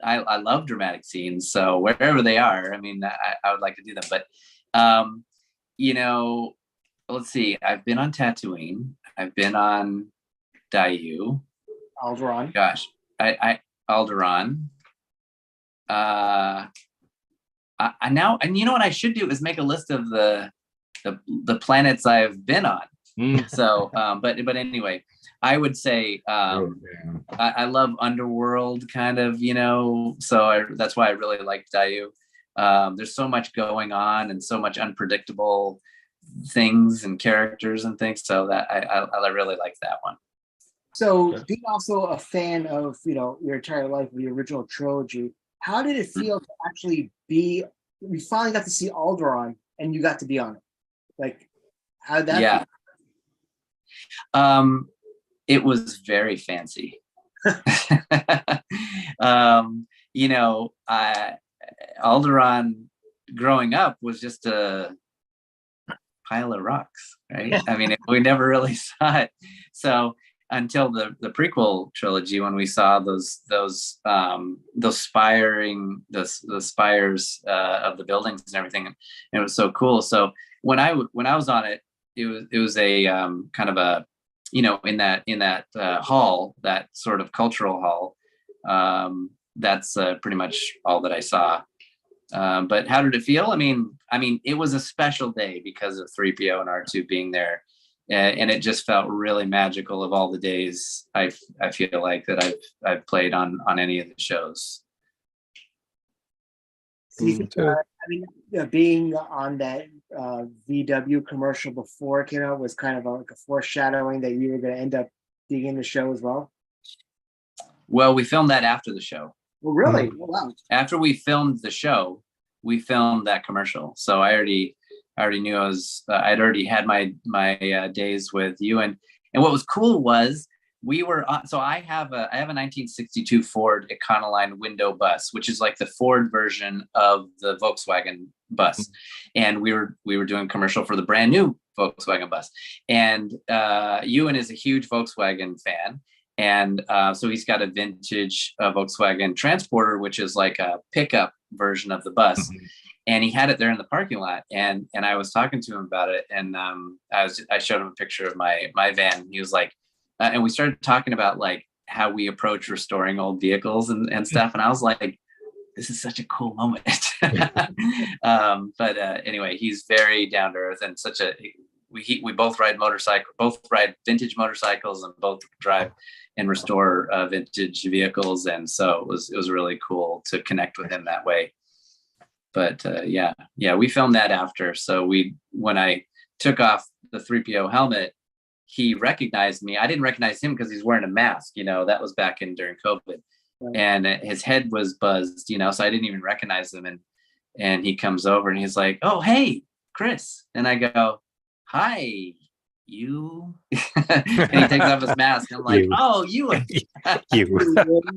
I love dramatic scenes, so wherever they are, I mean, I would like to do them. But you know, let's see. I've been on Tatooine. I've been on Dayu. Alderaan. Gosh, I Alderaan. I now, and you know what I should do is make a list of the planets I've been on. So, but anyway, I would say I love underworld kind of, you know, so that's why I really like Dayu. There's so much going on and so much unpredictable things and characters and things, so that I really like that one. So being also a fan of, you know, your entire life, the original trilogy, how did it feel to actually be, we finally got to see Alderaan and you got to be on it? Like, how did that feel? It was very fancy. You know, Alderaan growing up was just a pile of rocks, right? I mean, we never really saw it. So until the prequel trilogy, when we saw those spires of the buildings and everything, and it was so cool. So when I was on it, it was a kind of a, you know, in that hall, that sort of cultural hall. That's pretty much all that I saw. But how did it feel? I mean, it was a special day because of 3PO and R2 being there. And it just felt really magical of all the days I feel like that I've played on any of the shows. Being on that VW commercial before it came out was kind of like a foreshadowing that you were going to end up being in the show as well. Well, we filmed that after the show. Well, really? Oh, wow. After we filmed the show, we filmed that commercial. So I already knew I'd already had my days with you. And what was cool was we were on, so I have a 1962 Ford Econoline window bus, which is like the Ford version of the Volkswagen bus. And we were doing a commercial for the brand new Volkswagen bus. And Ewan is a huge Volkswagen fan. And so he's got a vintage Volkswagen Transporter, which is like a pickup version of the bus. Mm-hmm. And he had it there in the parking lot. And I was talking to him about it. And I showed him a picture of my van. He was like, and we started talking about like how we approach restoring old vehicles and stuff. And I was like, this is such a cool moment. But anyway, he's very down to earth and we both ride vintage motorcycles and both drive and restore vintage vehicles. And so it was really cool to connect with him that way. But yeah, we filmed that after. So when I took off the 3PO helmet, he recognized me. I didn't recognize him because he's wearing a mask, that was back during COVID. Right. And his head was buzzed, so I didn't even recognize him. And he comes over and he's like, "Oh, hey, Chris." And I go, "Hi, you." And he takes off his mask. I'm like, "Oh, you." You.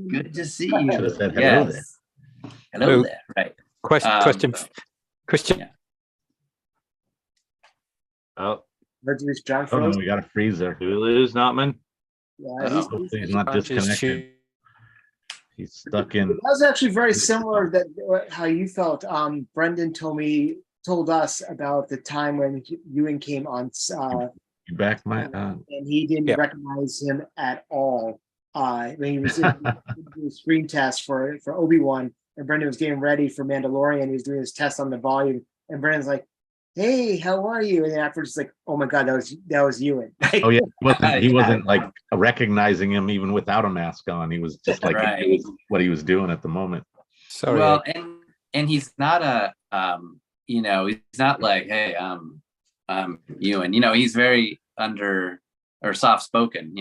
Good to see you. Should have said hello there. Hello there. Right. Question. Yeah. Oh. John Oh no, we got a freezer. Do we lose Notman? Yeah, he's not disconnected. He's stuck in. That was actually very similar that how you felt. Brendan told us about the time when Ewan came on. You back my and he didn't recognize him at all. When he was in the screen test for Obi-Wan, and Brendan was getting ready for Mandalorian. He was doing his test on the volume, and Brendan's like, "Hey, how are you?" And then afterwards, it's like, "Oh my God, that was Ewan." Oh yeah, he wasn't like recognizing him even without a mask on. He was just like it was what he was doing at the moment. Sorry. Well, and he's not he's not like, "Hey, Ewan." He's very soft spoken.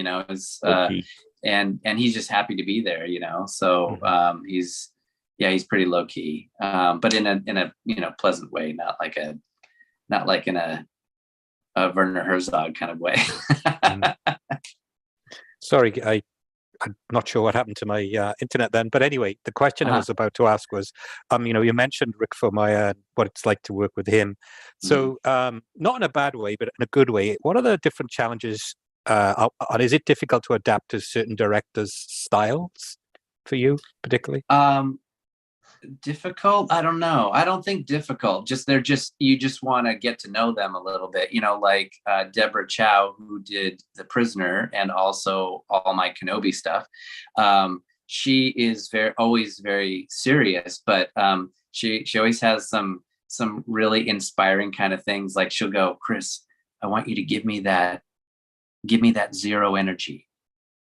And he's just happy to be there. So he's pretty low key, but in a pleasant way, not like in a Werner Herzog kind of way. Sorry, I'm not sure what happened to my internet then. But anyway, the question I was about to ask was, you mentioned Rick Fomaya and what it's like to work with him. So not in a bad way, but in a good way. What are the different challenges? And is it difficult to adapt to certain directors' styles for you, particularly? Difficult? I don't know. I don't think difficult. You just want to get to know them a little bit. Like Deborah Chow, who did The Prisoner and also all my Kenobi stuff. She is always very serious, but she always has some really inspiring kind of things. Like she'll go, "Chris, I want you to give me that zero energy."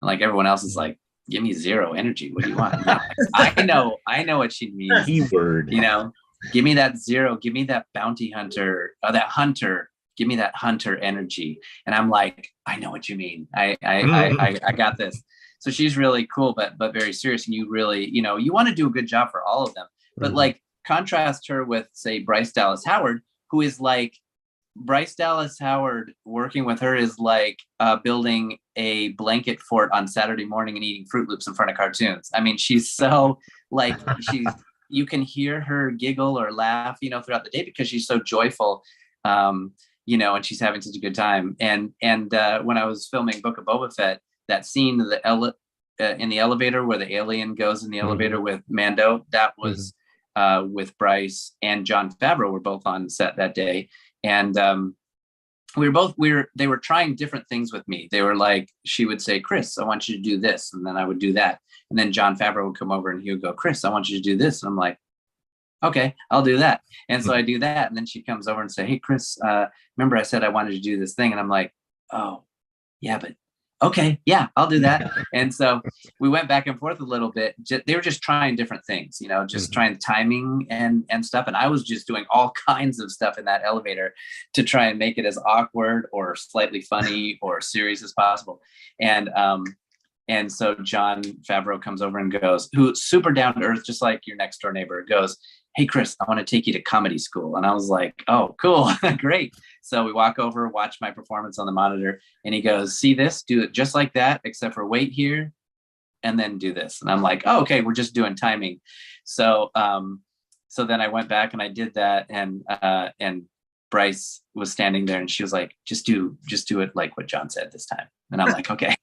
And like everyone else is like, "Give me zero energy. What do you want?" I know what she means. Keyword. Give me that zero. Give me that bounty hunter, that hunter. Give me that hunter energy. And I'm like, I know what you mean. I got this. So she's really cool, but very serious. And you really, you want to do a good job for all of them. But like contrast her with, say, Bryce Dallas Howard, who is like, Bryce Dallas Howard, working with her is like building a blanket fort on Saturday morning and eating Fruit Loops in front of cartoons. I mean, she's so like, you can hear her giggle or laugh, throughout the day because she's so joyful, and she's having such a good time. And when I was filming Book of Boba Fett, that scene in the elevator where the alien goes in the elevator with Mando, that was with Bryce and Jon Favreau were both on set that day. And they were trying different things with me. They were like, she would say, "Chris, I want you to do this." And then I would do that. And then Jon Favreau would come over and he would go, "Chris, I want you to do this." And I'm like, okay, I'll do that. And so I do that. And then she comes over and say, hey, Chris, remember I said I wanted to do this thing? And I'm like, oh, yeah, but okay, yeah, I'll do that. And so we went back and forth a little bit. They were just trying different things, you know, just trying timing and stuff. And I was just doing all kinds of stuff in that elevator to try and make it as awkward or slightly funny or serious as possible. And so Jon Favreau comes over and goes, who's super down to earth, just like your next door neighbor, goes, hey, Chris, I want to take you to comedy school. And I was like, oh, cool. Great. So we walk over, watch my performance on the monitor. And he goes, see this, do it just like that, except for wait here and then do this. And I'm like, oh, okay, we're just doing timing. So then I went back and I did that. And Bryce was standing there and she was like, just do it like what Jon said this time. And I'm like, okay.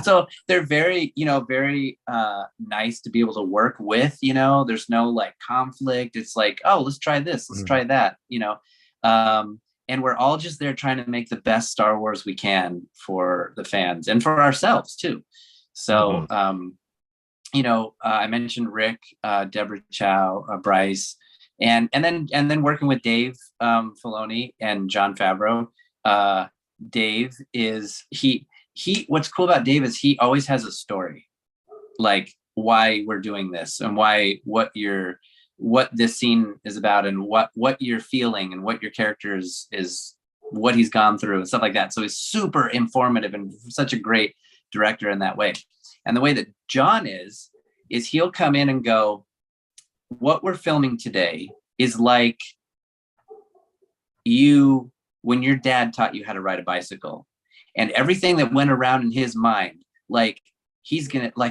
So they're very, very nice to be able to work with, there's no like conflict. It's like, oh, let's try this. Let's try that, and we're all just there trying to make the best Star Wars we can for the fans and for ourselves too. So, I mentioned Rick, Deborah Chow, Bryce, and then working with Dave Filoni and Jon Favreau. Dave is he what's cool about Dave is he always has a story, like why we're doing this and what this scene is about and what you're feeling and what your character is what he's gone through and stuff like that. So he's super informative and such a great director in that way. And the way that Jon is he'll come in and go, what we're filming today is like when your dad taught you how to ride a bicycle, and everything that went around in his mind, like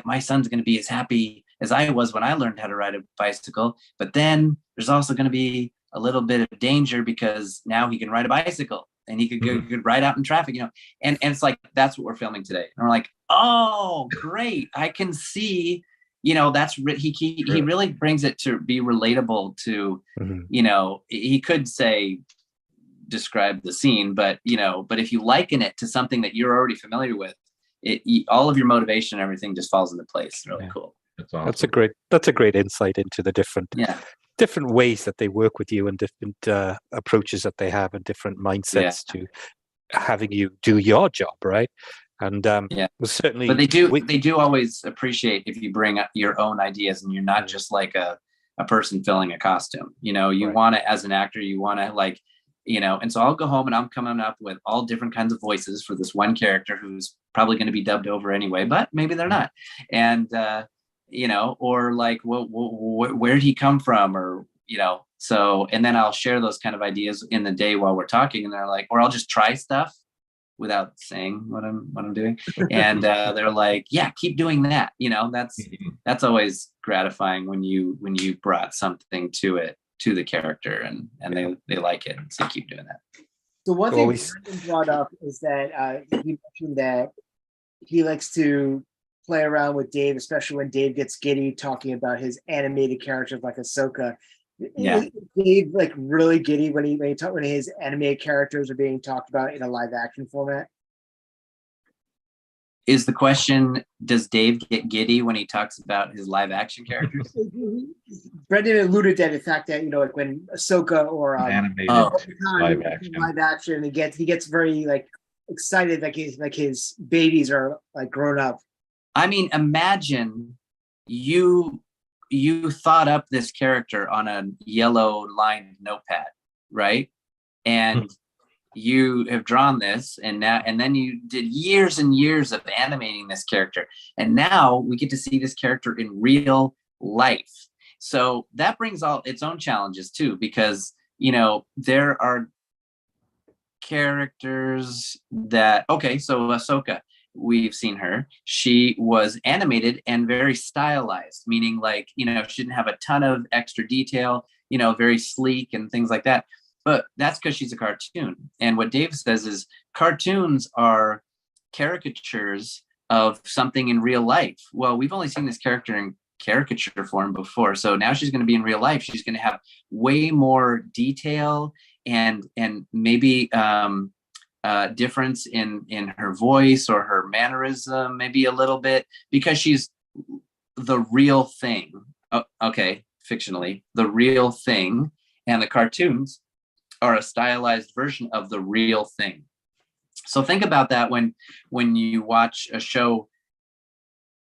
my son's gonna be as happy as I was when I learned how to ride a bicycle, but then there's also gonna be a little bit of danger because now he can ride a bicycle and he could ride out in traffic, and it's like that's what we're filming today. And we're like, oh, great! I can see, that's he really brings it to be relatable to, he could say describe the scene, but if you liken it to something that you're already familiar with, all of your motivation and everything just falls into place. It's really cool. That's awesome. That's a great insight into the different ways that they work with you and different approaches that they have and different mindsets to having you do your job, right? And certainly, but they do always appreciate if you bring up your own ideas and you're not just like a person filling a costume. You want to, as an actor, you want to like, and so I'll go home and I'm coming up with all different kinds of voices for this one character who's probably going to be dubbed over anyway, but maybe they're not. And, or like, where did he come from? Or, so, and then I'll share those kind of ideas in the day while we're talking, and they're like, or I'll just try stuff without saying what I'm doing. And they're like, yeah, keep doing that. That's always gratifying when you brought something to the character and they like it. So keep doing that. So one thing Brandon brought up is that he mentioned that he likes to play around with Dave, especially when Dave gets giddy talking about his animated characters like Ahsoka. Yeah. Is Dave like really giddy when his animated characters are being talked about in a live action format? Is the question, does Dave get giddy when he talks about his live action characters? Brendan alluded to the fact that, like when Ahsoka or animated live action, he gets very like excited, like his babies are like grown up. I mean, imagine you thought up this character on a yellow lined notepad, right? And you have drawn this, and then you did years and years of animating this character, and now we get to see this character in real life. So that brings all its own challenges too, because there are characters that so Ahsoka, we've seen her. She was animated and very stylized, meaning like she didn't have a ton of extra detail, very sleek and things like that. But that's because she's a cartoon. And what Dave says is cartoons are caricatures of something in real life. Well, we've only seen this character in caricature form before. So now she's going to be in real life. She's going to have way more detail and maybe difference in her voice or her mannerism, maybe a little bit, because she's the real thing. Okay, fictionally, the real thing, and the cartoons are a stylized version of the real thing. So think about that when you watch a show,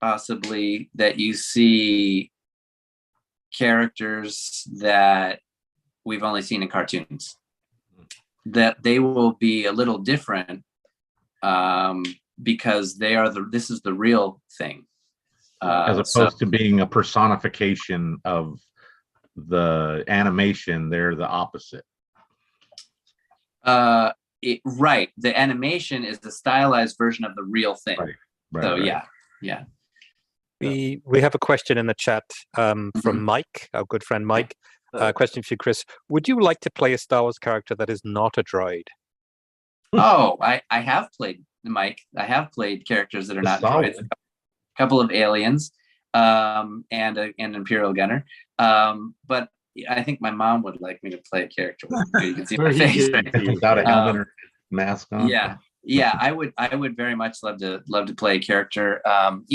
possibly that you see characters that we've only seen in cartoons, that they will be a little different because this is the real thing. As opposed to being a personification of the animation, they're the opposite. Right. The animation is the stylized version of the real thing. Right, so right. Yeah. We have a question in the chat from Mike, our good friend Mike. Question for you, Chris. Would you like to play a Star Wars character that is not a droid? Oh, I have played, Mike. I have played characters that are not droids. A couple of aliens, and an Imperial gunner. But I think my mom would like me to play a character with, you can see my face without a helmet or mask on. Yeah, I would very much love to play a character. I'm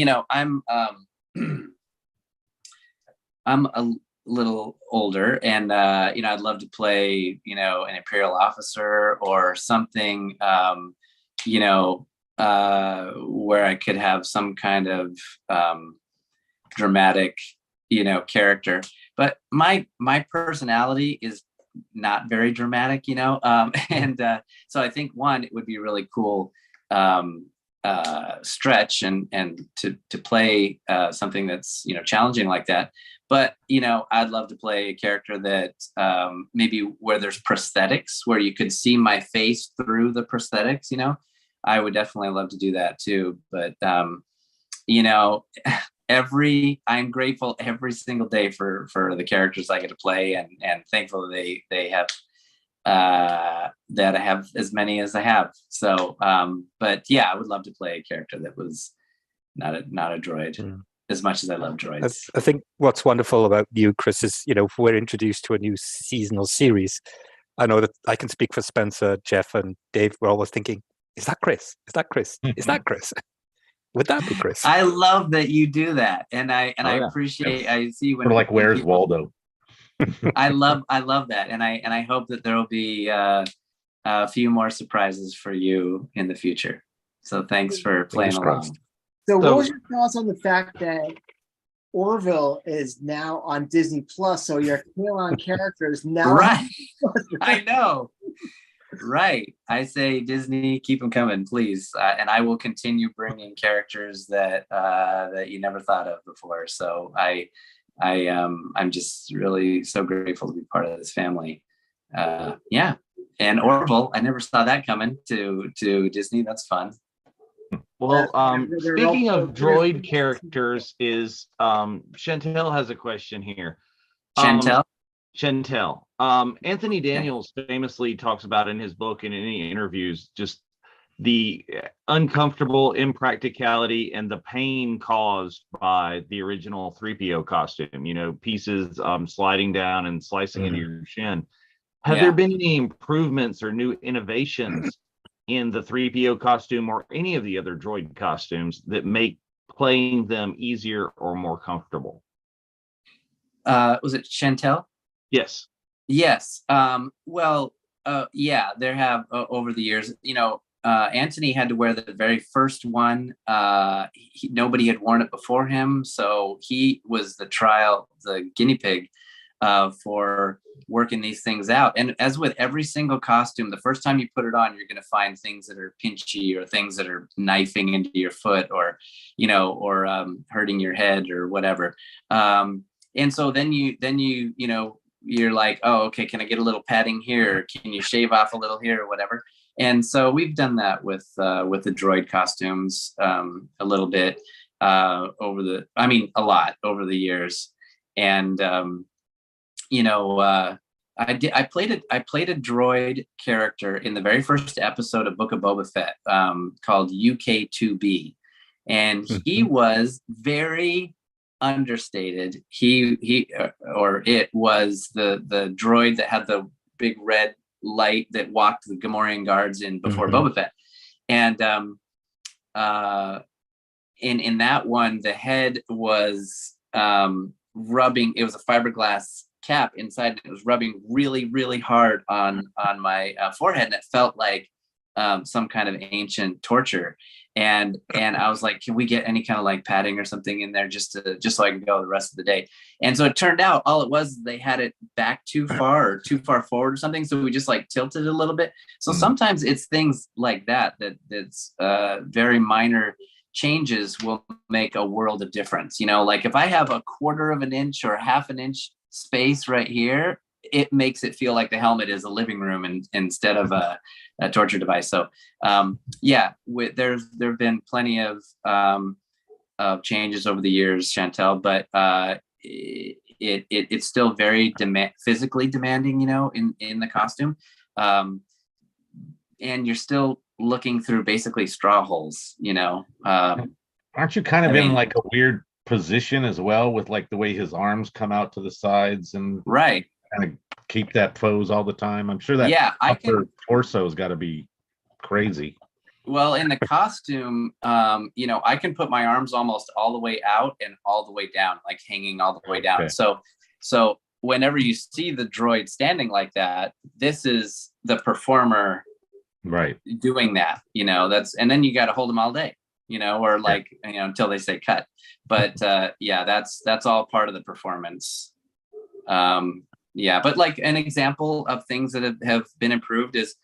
a little older, and I'd love to play an Imperial officer or something, where I could have some kind of dramatic character. But my personality is not very dramatic, and so I think it would be really cool stretch and to play something that's challenging like that. But I'd love to play a character that maybe where there's prosthetics, where you could see my face through the prosthetics. I would definitely love to do that too. But I'm grateful every single day for the characters I get to play, and thankful they have that I have as many as I have. So but yeah, I would love to play a character that was not a droid. As much as I love droids. I think what's wonderful about you, Chris, is we're introduced to a new seasonal series. I know that I can speak for Spencer, Jeff, and Dave. We're always thinking, is that Chris? Is that Chris? Is that Chris? Would that be Chris? I love that you do that, and I appreciate. I see when we're like, where's Waldo? I love that, and I hope that there will be a few more surprises for you in the future. So thanks for playing along. So what was your thoughts on the fact that Orville is now on Disney Plus? So your Kalon character is now right. I know. Right. I say, Disney, keep them coming, please, and I will continue bringing characters that you never thought of before. So I'm just really so grateful to be part of this family. Yeah. And Orville, I never saw that coming to Disney. That's fun. Well, speaking of droid characters, is Chantel has a question here. Chantel. Anthony Daniels famously talks about in his book and in any interviews just the uncomfortable impracticality and the pain caused by the original 3PO costume, pieces sliding down and slicing into your shin. Have there been any improvements or new innovations in the 3PO costume or any of the other droid costumes that make playing them easier or more comfortable? Was it Chantel? Yes. Well, there have over the years. Anthony had to wear the very first one. Nobody had worn it before him, so he was the guinea pig for working these things out. And as with every single costume, the first time you put it on, you're going to find things that are pinchy or things that are knifing into your foot or hurting your head or whatever. And so then you're like, oh, okay, can I get a little padding here? Can you shave off a little here or whatever? And so we've done that with the droid costumes a little bit a lot over the years. And I played a droid character in the very first episode of Book of Boba Fett called UK2B, and he was very understated. It was the droid that had the big red light that walked the Gamorrean guards in before Boba Fett, and in that one, the head was rubbing. It was a fiberglass cap inside, and it was rubbing really, really hard on my forehead, and it felt like some kind of ancient torture. And I was like, can we get any kind of like padding or something in there just so I can go the rest of the day? And so it turned out all it was, they had it back too far or too far forward or something. So we just like tilted it a little bit. So sometimes it's things like that's very minor changes will make a world of difference. You know, like if I have a 1/4 of an inch or 1/2 an inch space right here, it makes it feel like the helmet is a living room instead of a torture device. So there have been plenty of changes over the years, Chantel, but it's still very physically demanding, you know, in the costume. And you're still looking through basically straw holes, you know. Aren't you kind of in like a weird position as well, with like the way his arms come out to the sides and right, kind of keep that pose all the time? I'm sure that upper torso's got to be crazy. Well, in the costume, you know, I can put my arms almost all the way out and all the way down, like hanging all the way down. Okay. So whenever you see the droid standing like that, this is the performer, right, doing that. You know, and then you got to hold them all day, you know, or like, you know, until they say cut. But that's all part of the performance. But like an example of things that have been improved is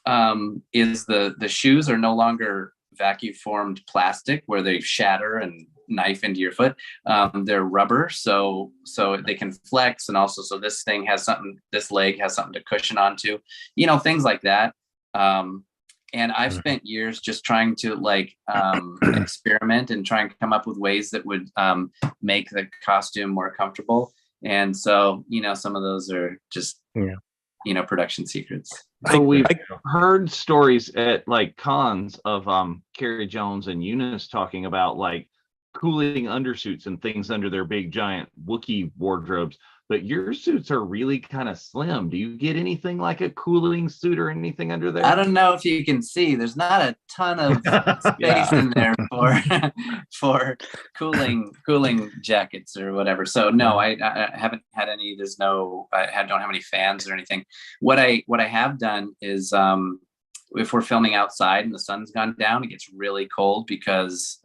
the shoes are no longer vacuum formed plastic where they shatter and knife into your foot. They're rubber, so they can flex, and also so this leg has something to cushion onto, you know, things like that. And I've spent years just trying to like experiment and try and come up with ways that would make the costume more comfortable. And so, you know, some of those are just, you know, production secrets. So we've heard stories at like cons of Carrie Jones and Eunice talking about like cooling undersuits and things under their big giant Wookiee wardrobes. But your suits are really kind of slim. Do you get anything like a cooling suit or anything under there? I don't know if you can see. There's not a ton of space in there for cooling jackets or whatever. So no, I haven't had any. Don't have any fans or anything. What I have done is if we're filming outside and the sun's gone down, it gets really cold because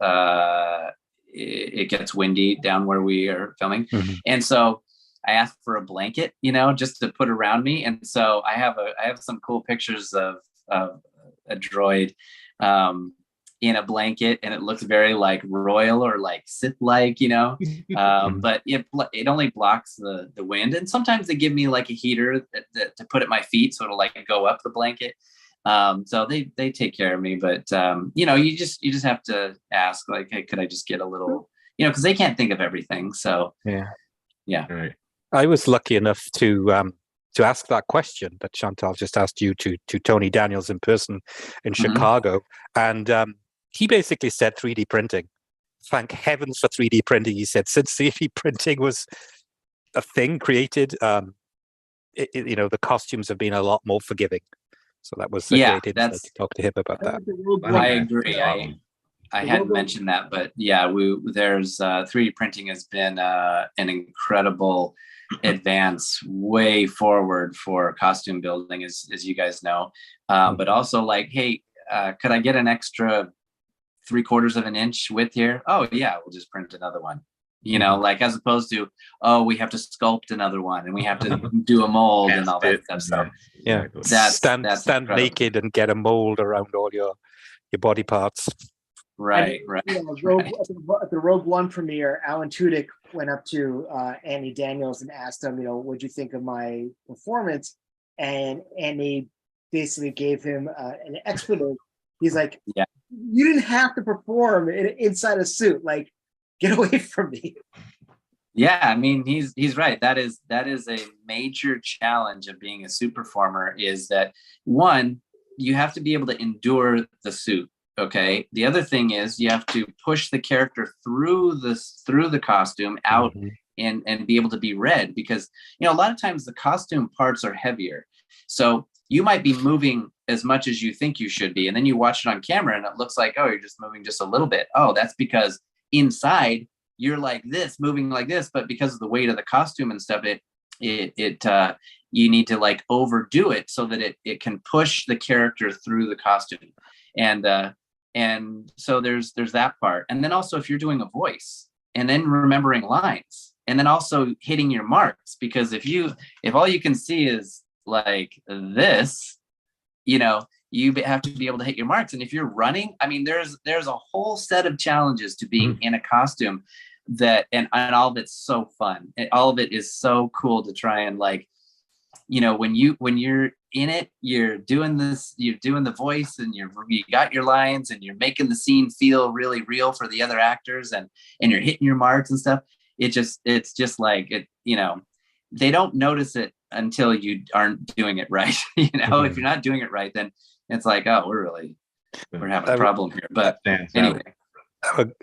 it gets windy down where we are filming, and so I asked for a blanket, you know, just to put around me. And so I have some cool pictures of a droid in a blanket, and it looks very like royal or like Sith-like, you know, but it only blocks the wind. And sometimes they give me like a heater to put at my feet, so it'll like go up the blanket. So they take care of me, but you know, you just have to ask like, hey, could I just get a little, you know, because they can't think of everything. So yeah. Right. I was lucky enough to ask that question that Chantal just asked you to Tony Daniels in person in Chicago, and he basically said 3D printing. Thank heavens for 3D printing. He said since 3D printing was a thing created, you know, the costumes have been a lot more forgiving. So that was a great insight to talk to him about that. I agree. I hadn't mentioned that, but yeah, there's 3D printing has been an incredible advance way forward for costume building, as you guys know. But also like, hey, could I get an extra 3/4 of an inch width here? Oh yeah, we'll just print another one. You know, like as opposed to, oh, we have to sculpt another one and we have to do a mold and all that stuff. So yeah, stand naked and get a mold around all your body parts. Right. You know, at the Rogue One premiere, Alan Tudyk went up to Andy Daniels and asked him, you know, what'd you think of my performance? And Andy basically gave him an expletive. He's like, you didn't have to perform inside a suit. Like, get away from me. Yeah, I mean, he's right. That is a major challenge of being a suit performer, is that one, you have to be able to endure the suit. Okay. The other thing is you have to push the character through the costume out and be able to be read, because, you know, a lot of times the costume parts are heavier. So you might be moving as much as you think you should be. And then you watch it on camera and it looks like, oh, you're just moving just a little bit. Oh, that's because inside you're like this, moving like this, but because of the weight of the costume and stuff, you need to like overdo it so that it can push the character through the costume. And so there's that part. And then also if you're doing a voice and then remembering lines and then also hitting your marks, because if all you can see is like this, you know, you have to be able to hit your marks. And if you're running, I mean, there's a whole set of challenges to being in a costume and all of it's so fun. And all of it is so cool to try and like, you know, when you're in it, you're doing the voice and you got your lines and you're making the scene feel really real for the other actors and you're hitting your marks and stuff. It's just like it, you know, they don't notice it until you aren't doing it right. You know, if you're not doing it right, then it's like, oh, we're having a problem here. But anyway.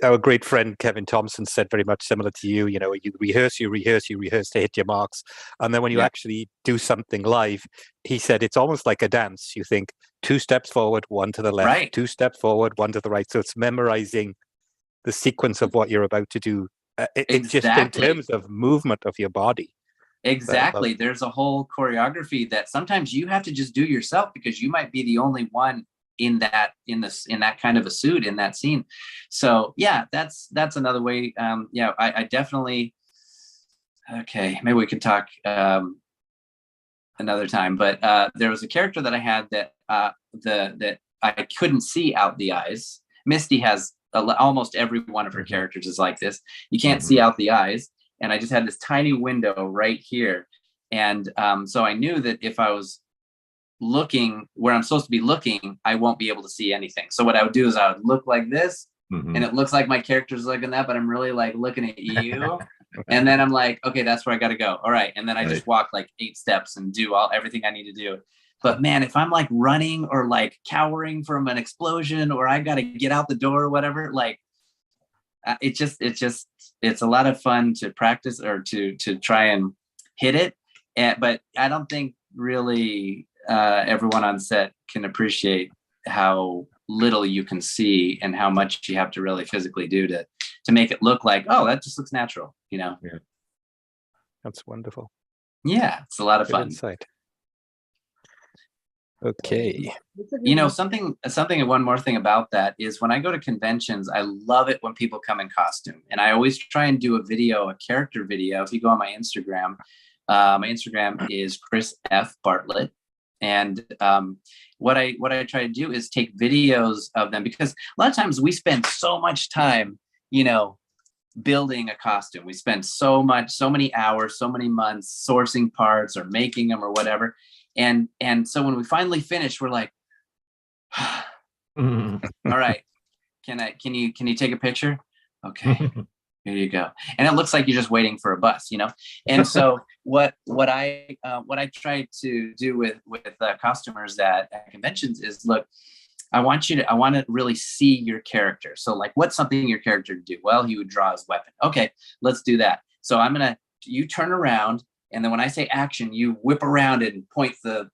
Our great friend Kevin Thompson said very much similar to you. You know, you rehearse to hit your marks, and then when you actually do something live, he said it's almost like a dance. You think 2 steps forward, 1 to the left, right. 2 steps forward, 1 to the right. So it's memorizing the sequence of what you're about to do. Just in terms of movement of your body. Exactly. There's a whole choreography that sometimes you have to just do yourself because you might be the only one in that kind of a suit in that scene. So yeah, that's another way. I definitely, okay, maybe we could talk another time, but there was a character that I had that that I couldn't see out the eyes. Misty has almost every one of her characters is like this. You can't see out the eyes. And I just had this tiny window right here. And so I knew that if I was looking where I'm supposed to be looking, I won't be able to see anything. So what I would do is I would look like this, and it looks like my character's looking that, but I'm really like looking at you. And then I'm like, okay, that's where I got to go. All right. And then I just walk like 8 steps and do everything I need to do. But man, if I'm like running or like cowering from an explosion, or I got to get out the door or whatever, like it's a lot of fun to practice or to try and hit it. But I don't think really everyone on set can appreciate how little you can see and how much you have to really physically do to make it look like, oh, that just looks natural, you know? Yeah. That's wonderful. Yeah, it's a lot of fun. Insight. Okay. You know, one more thing about that is when I go to conventions, I love it when people come in costume. And I always try and do a character video. If you go on my Instagram is Chris F. Bartlett. And what I try to do is take videos of them, because a lot of times we spend so much time, you know, building a costume. We spend so many hours, so many months sourcing parts or making them or whatever. And so when we finally finish, we're like, all right, can you take a picture? Okay, here you go. And it looks like you're just waiting for a bus, you know? And so what I try to do with costumers at conventions is, look, I want to really see your character. So like, what's something your character would do? Well, he would draw his weapon. Okay, let's do that. So you turn around, and then when I say action, you whip around and point the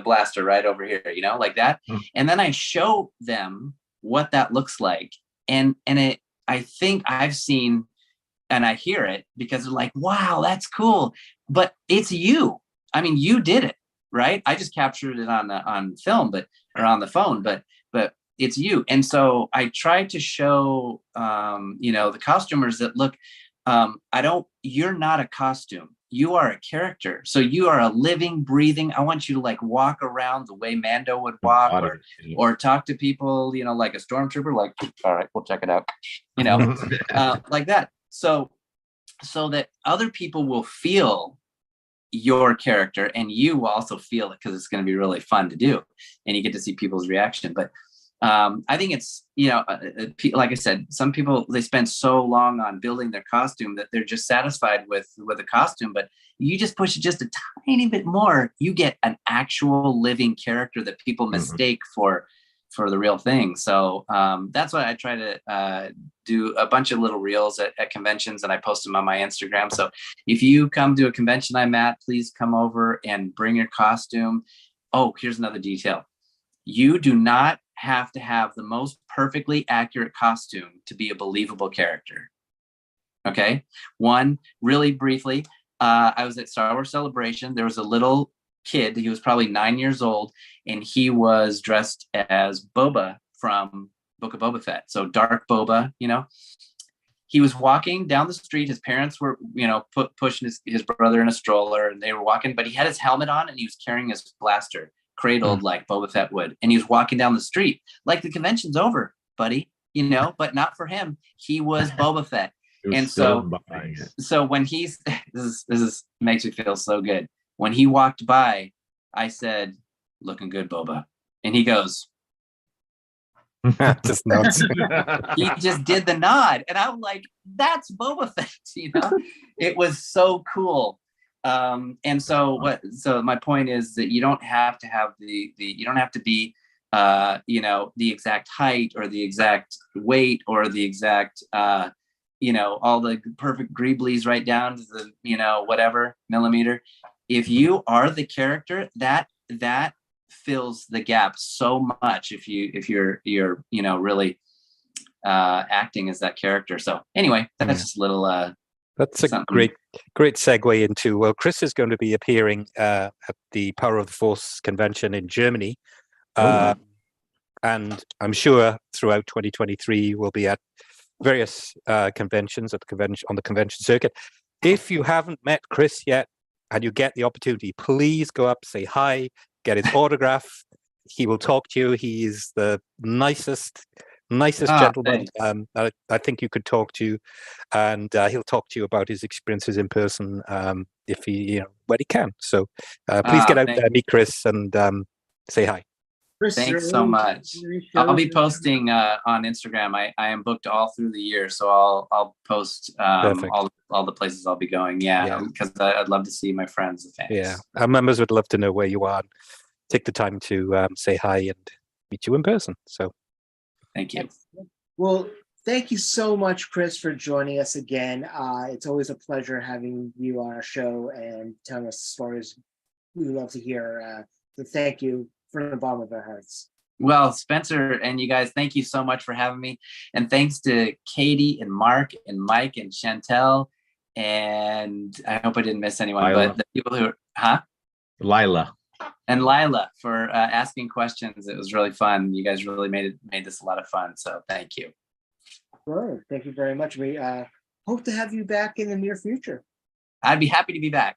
blaster right over here, you know, like that. And then I show them what that looks like. And I think I've seen, and I hear it, because they're like, wow, that's cool. But it's you. I mean, you did it, right? I just captured it on film, or on the phone, but it's you. And so I try to show, the costumers that, look, you're not a costume. You are a character. So you are a living, breathing. I want you to like walk around the way Mando would walk, or talk to people, you know, like a stormtrooper, like, all right, we'll check it out, you know, like that. So that other people will feel your character, and you will also feel it, because it's going to be really fun to do, and you get to see people's reaction. But I think it's, you know, like I said, some people, they spend so long on building their costume that they're just satisfied with a costume. But you just push it just a tiny bit more, you get an actual living character that people mistake for the real thing. So that's why I try to do a bunch of little reels at conventions, and I post them on my Instagram. So if you come to a convention I'm at, please come over and bring your costume. Oh, here's another detail. You do not have to have the most perfectly accurate costume to be a believable character. Okay. One, really briefly, I was at Star Wars Celebration. There was a little kid. He was probably 9 years old, and he was dressed as Boba from Book of Boba Fett. So dark Boba, He was walking down the street. His parents were, pushing his brother in a stroller, and they were walking, but he had his helmet on and he was carrying his blaster, cradled like Boba Fett would. And he was walking down the street like the convention's over, buddy, but not for him. He was Boba Fett. And so when he's this is makes me feel so good. When he walked by, I said, "Looking good, Boba," and he goes, just nods. he just did the nod, and I'm like, "That's Boba Fett," It was so cool. And so my point is that you don't have to have you don't have to be the exact height or the exact weight or the exact all the perfect greeblies right down to the whatever millimeter. If you are the character, that fills the gap so much if you're really acting as that character. So anyway, that's just a little that's a great segue into, well, Chris is going to be appearing at the Power of the Force convention in Germany. And I'm sure throughout 2023 we'll be at various conventions on the convention circuit. If you haven't met Chris yet and you get the opportunity, please go up, say hi, get his autograph. He will talk to you. He is the nicest gentleman I think you could talk to, and he'll talk to you about his experiences in person if he when he can. So please get out there, meet Chris, and say hi. Chris, thanks so much. I'll be posting on Instagram. I am booked all through the year, so I'll post all the places I'll be going. Yeah, because I'd love to see my friends and fans. Yeah, our members would love to know where you are. Take the time to say hi and meet you in person. So, thank you. Well, thank you so much, Chris, for joining us again. It's always a pleasure having you on our show and telling us stories we love to hear. So thank you from the bottom of our hearts. Well, Spencer and you guys, thank you so much for having me. And thanks to Katie and Mark and Mike and Chantel. And I hope I didn't miss anyone, Lila. but the people who Lila. And Lila for asking questions. It was really fun. You guys really made this a lot of fun. So thank you. Sure. Thank you very much. We hope to have you back in the near future. I'd be happy to be back.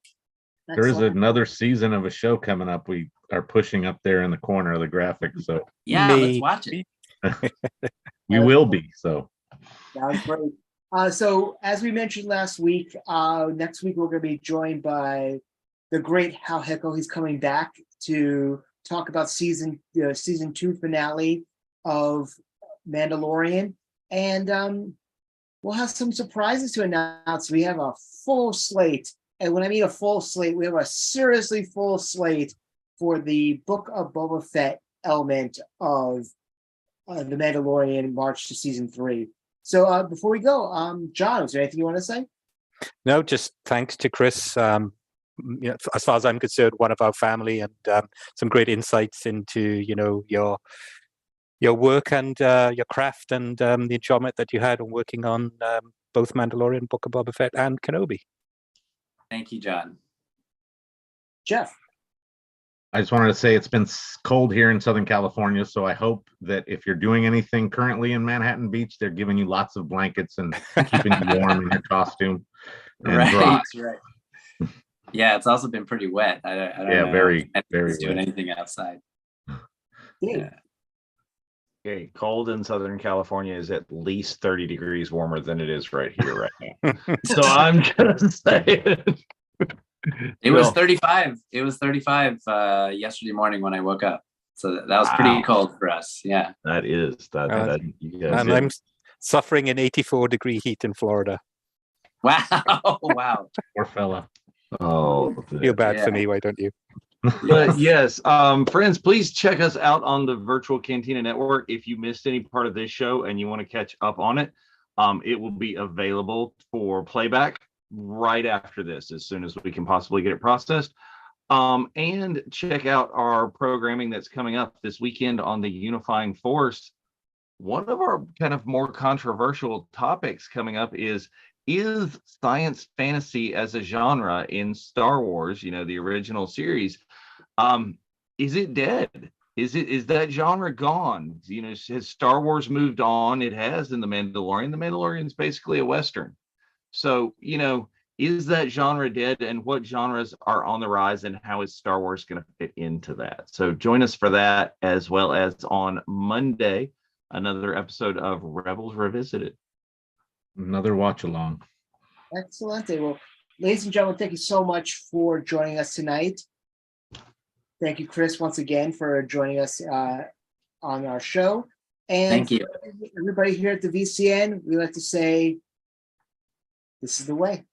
There is another season of a show coming up. We are pushing up there in the corner of the graphic. So let's watch it. We will be. So that was great. So as we mentioned last week, next week we're going to be joined by the great Hal Hickel. He's coming back to talk about season 2 finale of Mandalorian, and we'll have some surprises to announce. We have a full slate. And when I mean a full slate, we have a seriously full slate for the Book of Boba Fett element of The Mandalorian March to season 3. So before we go, John, is there anything you want to say? No, just thanks to Chris. As far as I'm concerned, one of our family, and some great insights into your work and your craft, and the enjoyment that you had on working on both Mandalorian, Book of Boba Fett, and Kenobi. Thank you, John. Jeff. I just wanted to say it's been cold here in Southern California, so I hope that if you're doing anything currently in Manhattan Beach, they're giving you lots of blankets and keeping you warm in your costume. And dry. Right. Yeah, it's also been pretty wet. I don't know very doing anything outside. Yeah. Okay, cold in Southern California is at least 30 degrees warmer than it is right here right now. So I'm gonna say it. It was 35. It was 35 yesterday morning when I woke up. So that was pretty cold for us. Yeah. That is that. And I'm suffering in 84-degree heat in Florida. Wow. Wow. Poor fella. Oh, feel bad for me, why don't you? But yes, friends, please check us out on the virtual Cantina Network. If you missed any part of this show and you want to catch up on it, it will be available for playback right after this, as soon as we can possibly get it processed. And check out our programming that's coming up this weekend on the Unifying Force. One of our kind of more controversial topics coming up is is science fantasy as a genre in Star Wars, the original series, is it dead? Is that genre gone? Has Star Wars moved on? It has in The Mandalorian. The Mandalorian is basically a Western. So, is that genre dead, and what genres are on the rise, and how is Star Wars going to fit into that? So join us for that, as well as on Monday, another episode of Rebels Revisited. Another watch along. Excellent. Well, ladies and gentlemen, thank you so much for joining us tonight. Thank you, Chris, once again for joining us on our show. And Thank you. Everybody here at the VCN, we like to say, this is the way.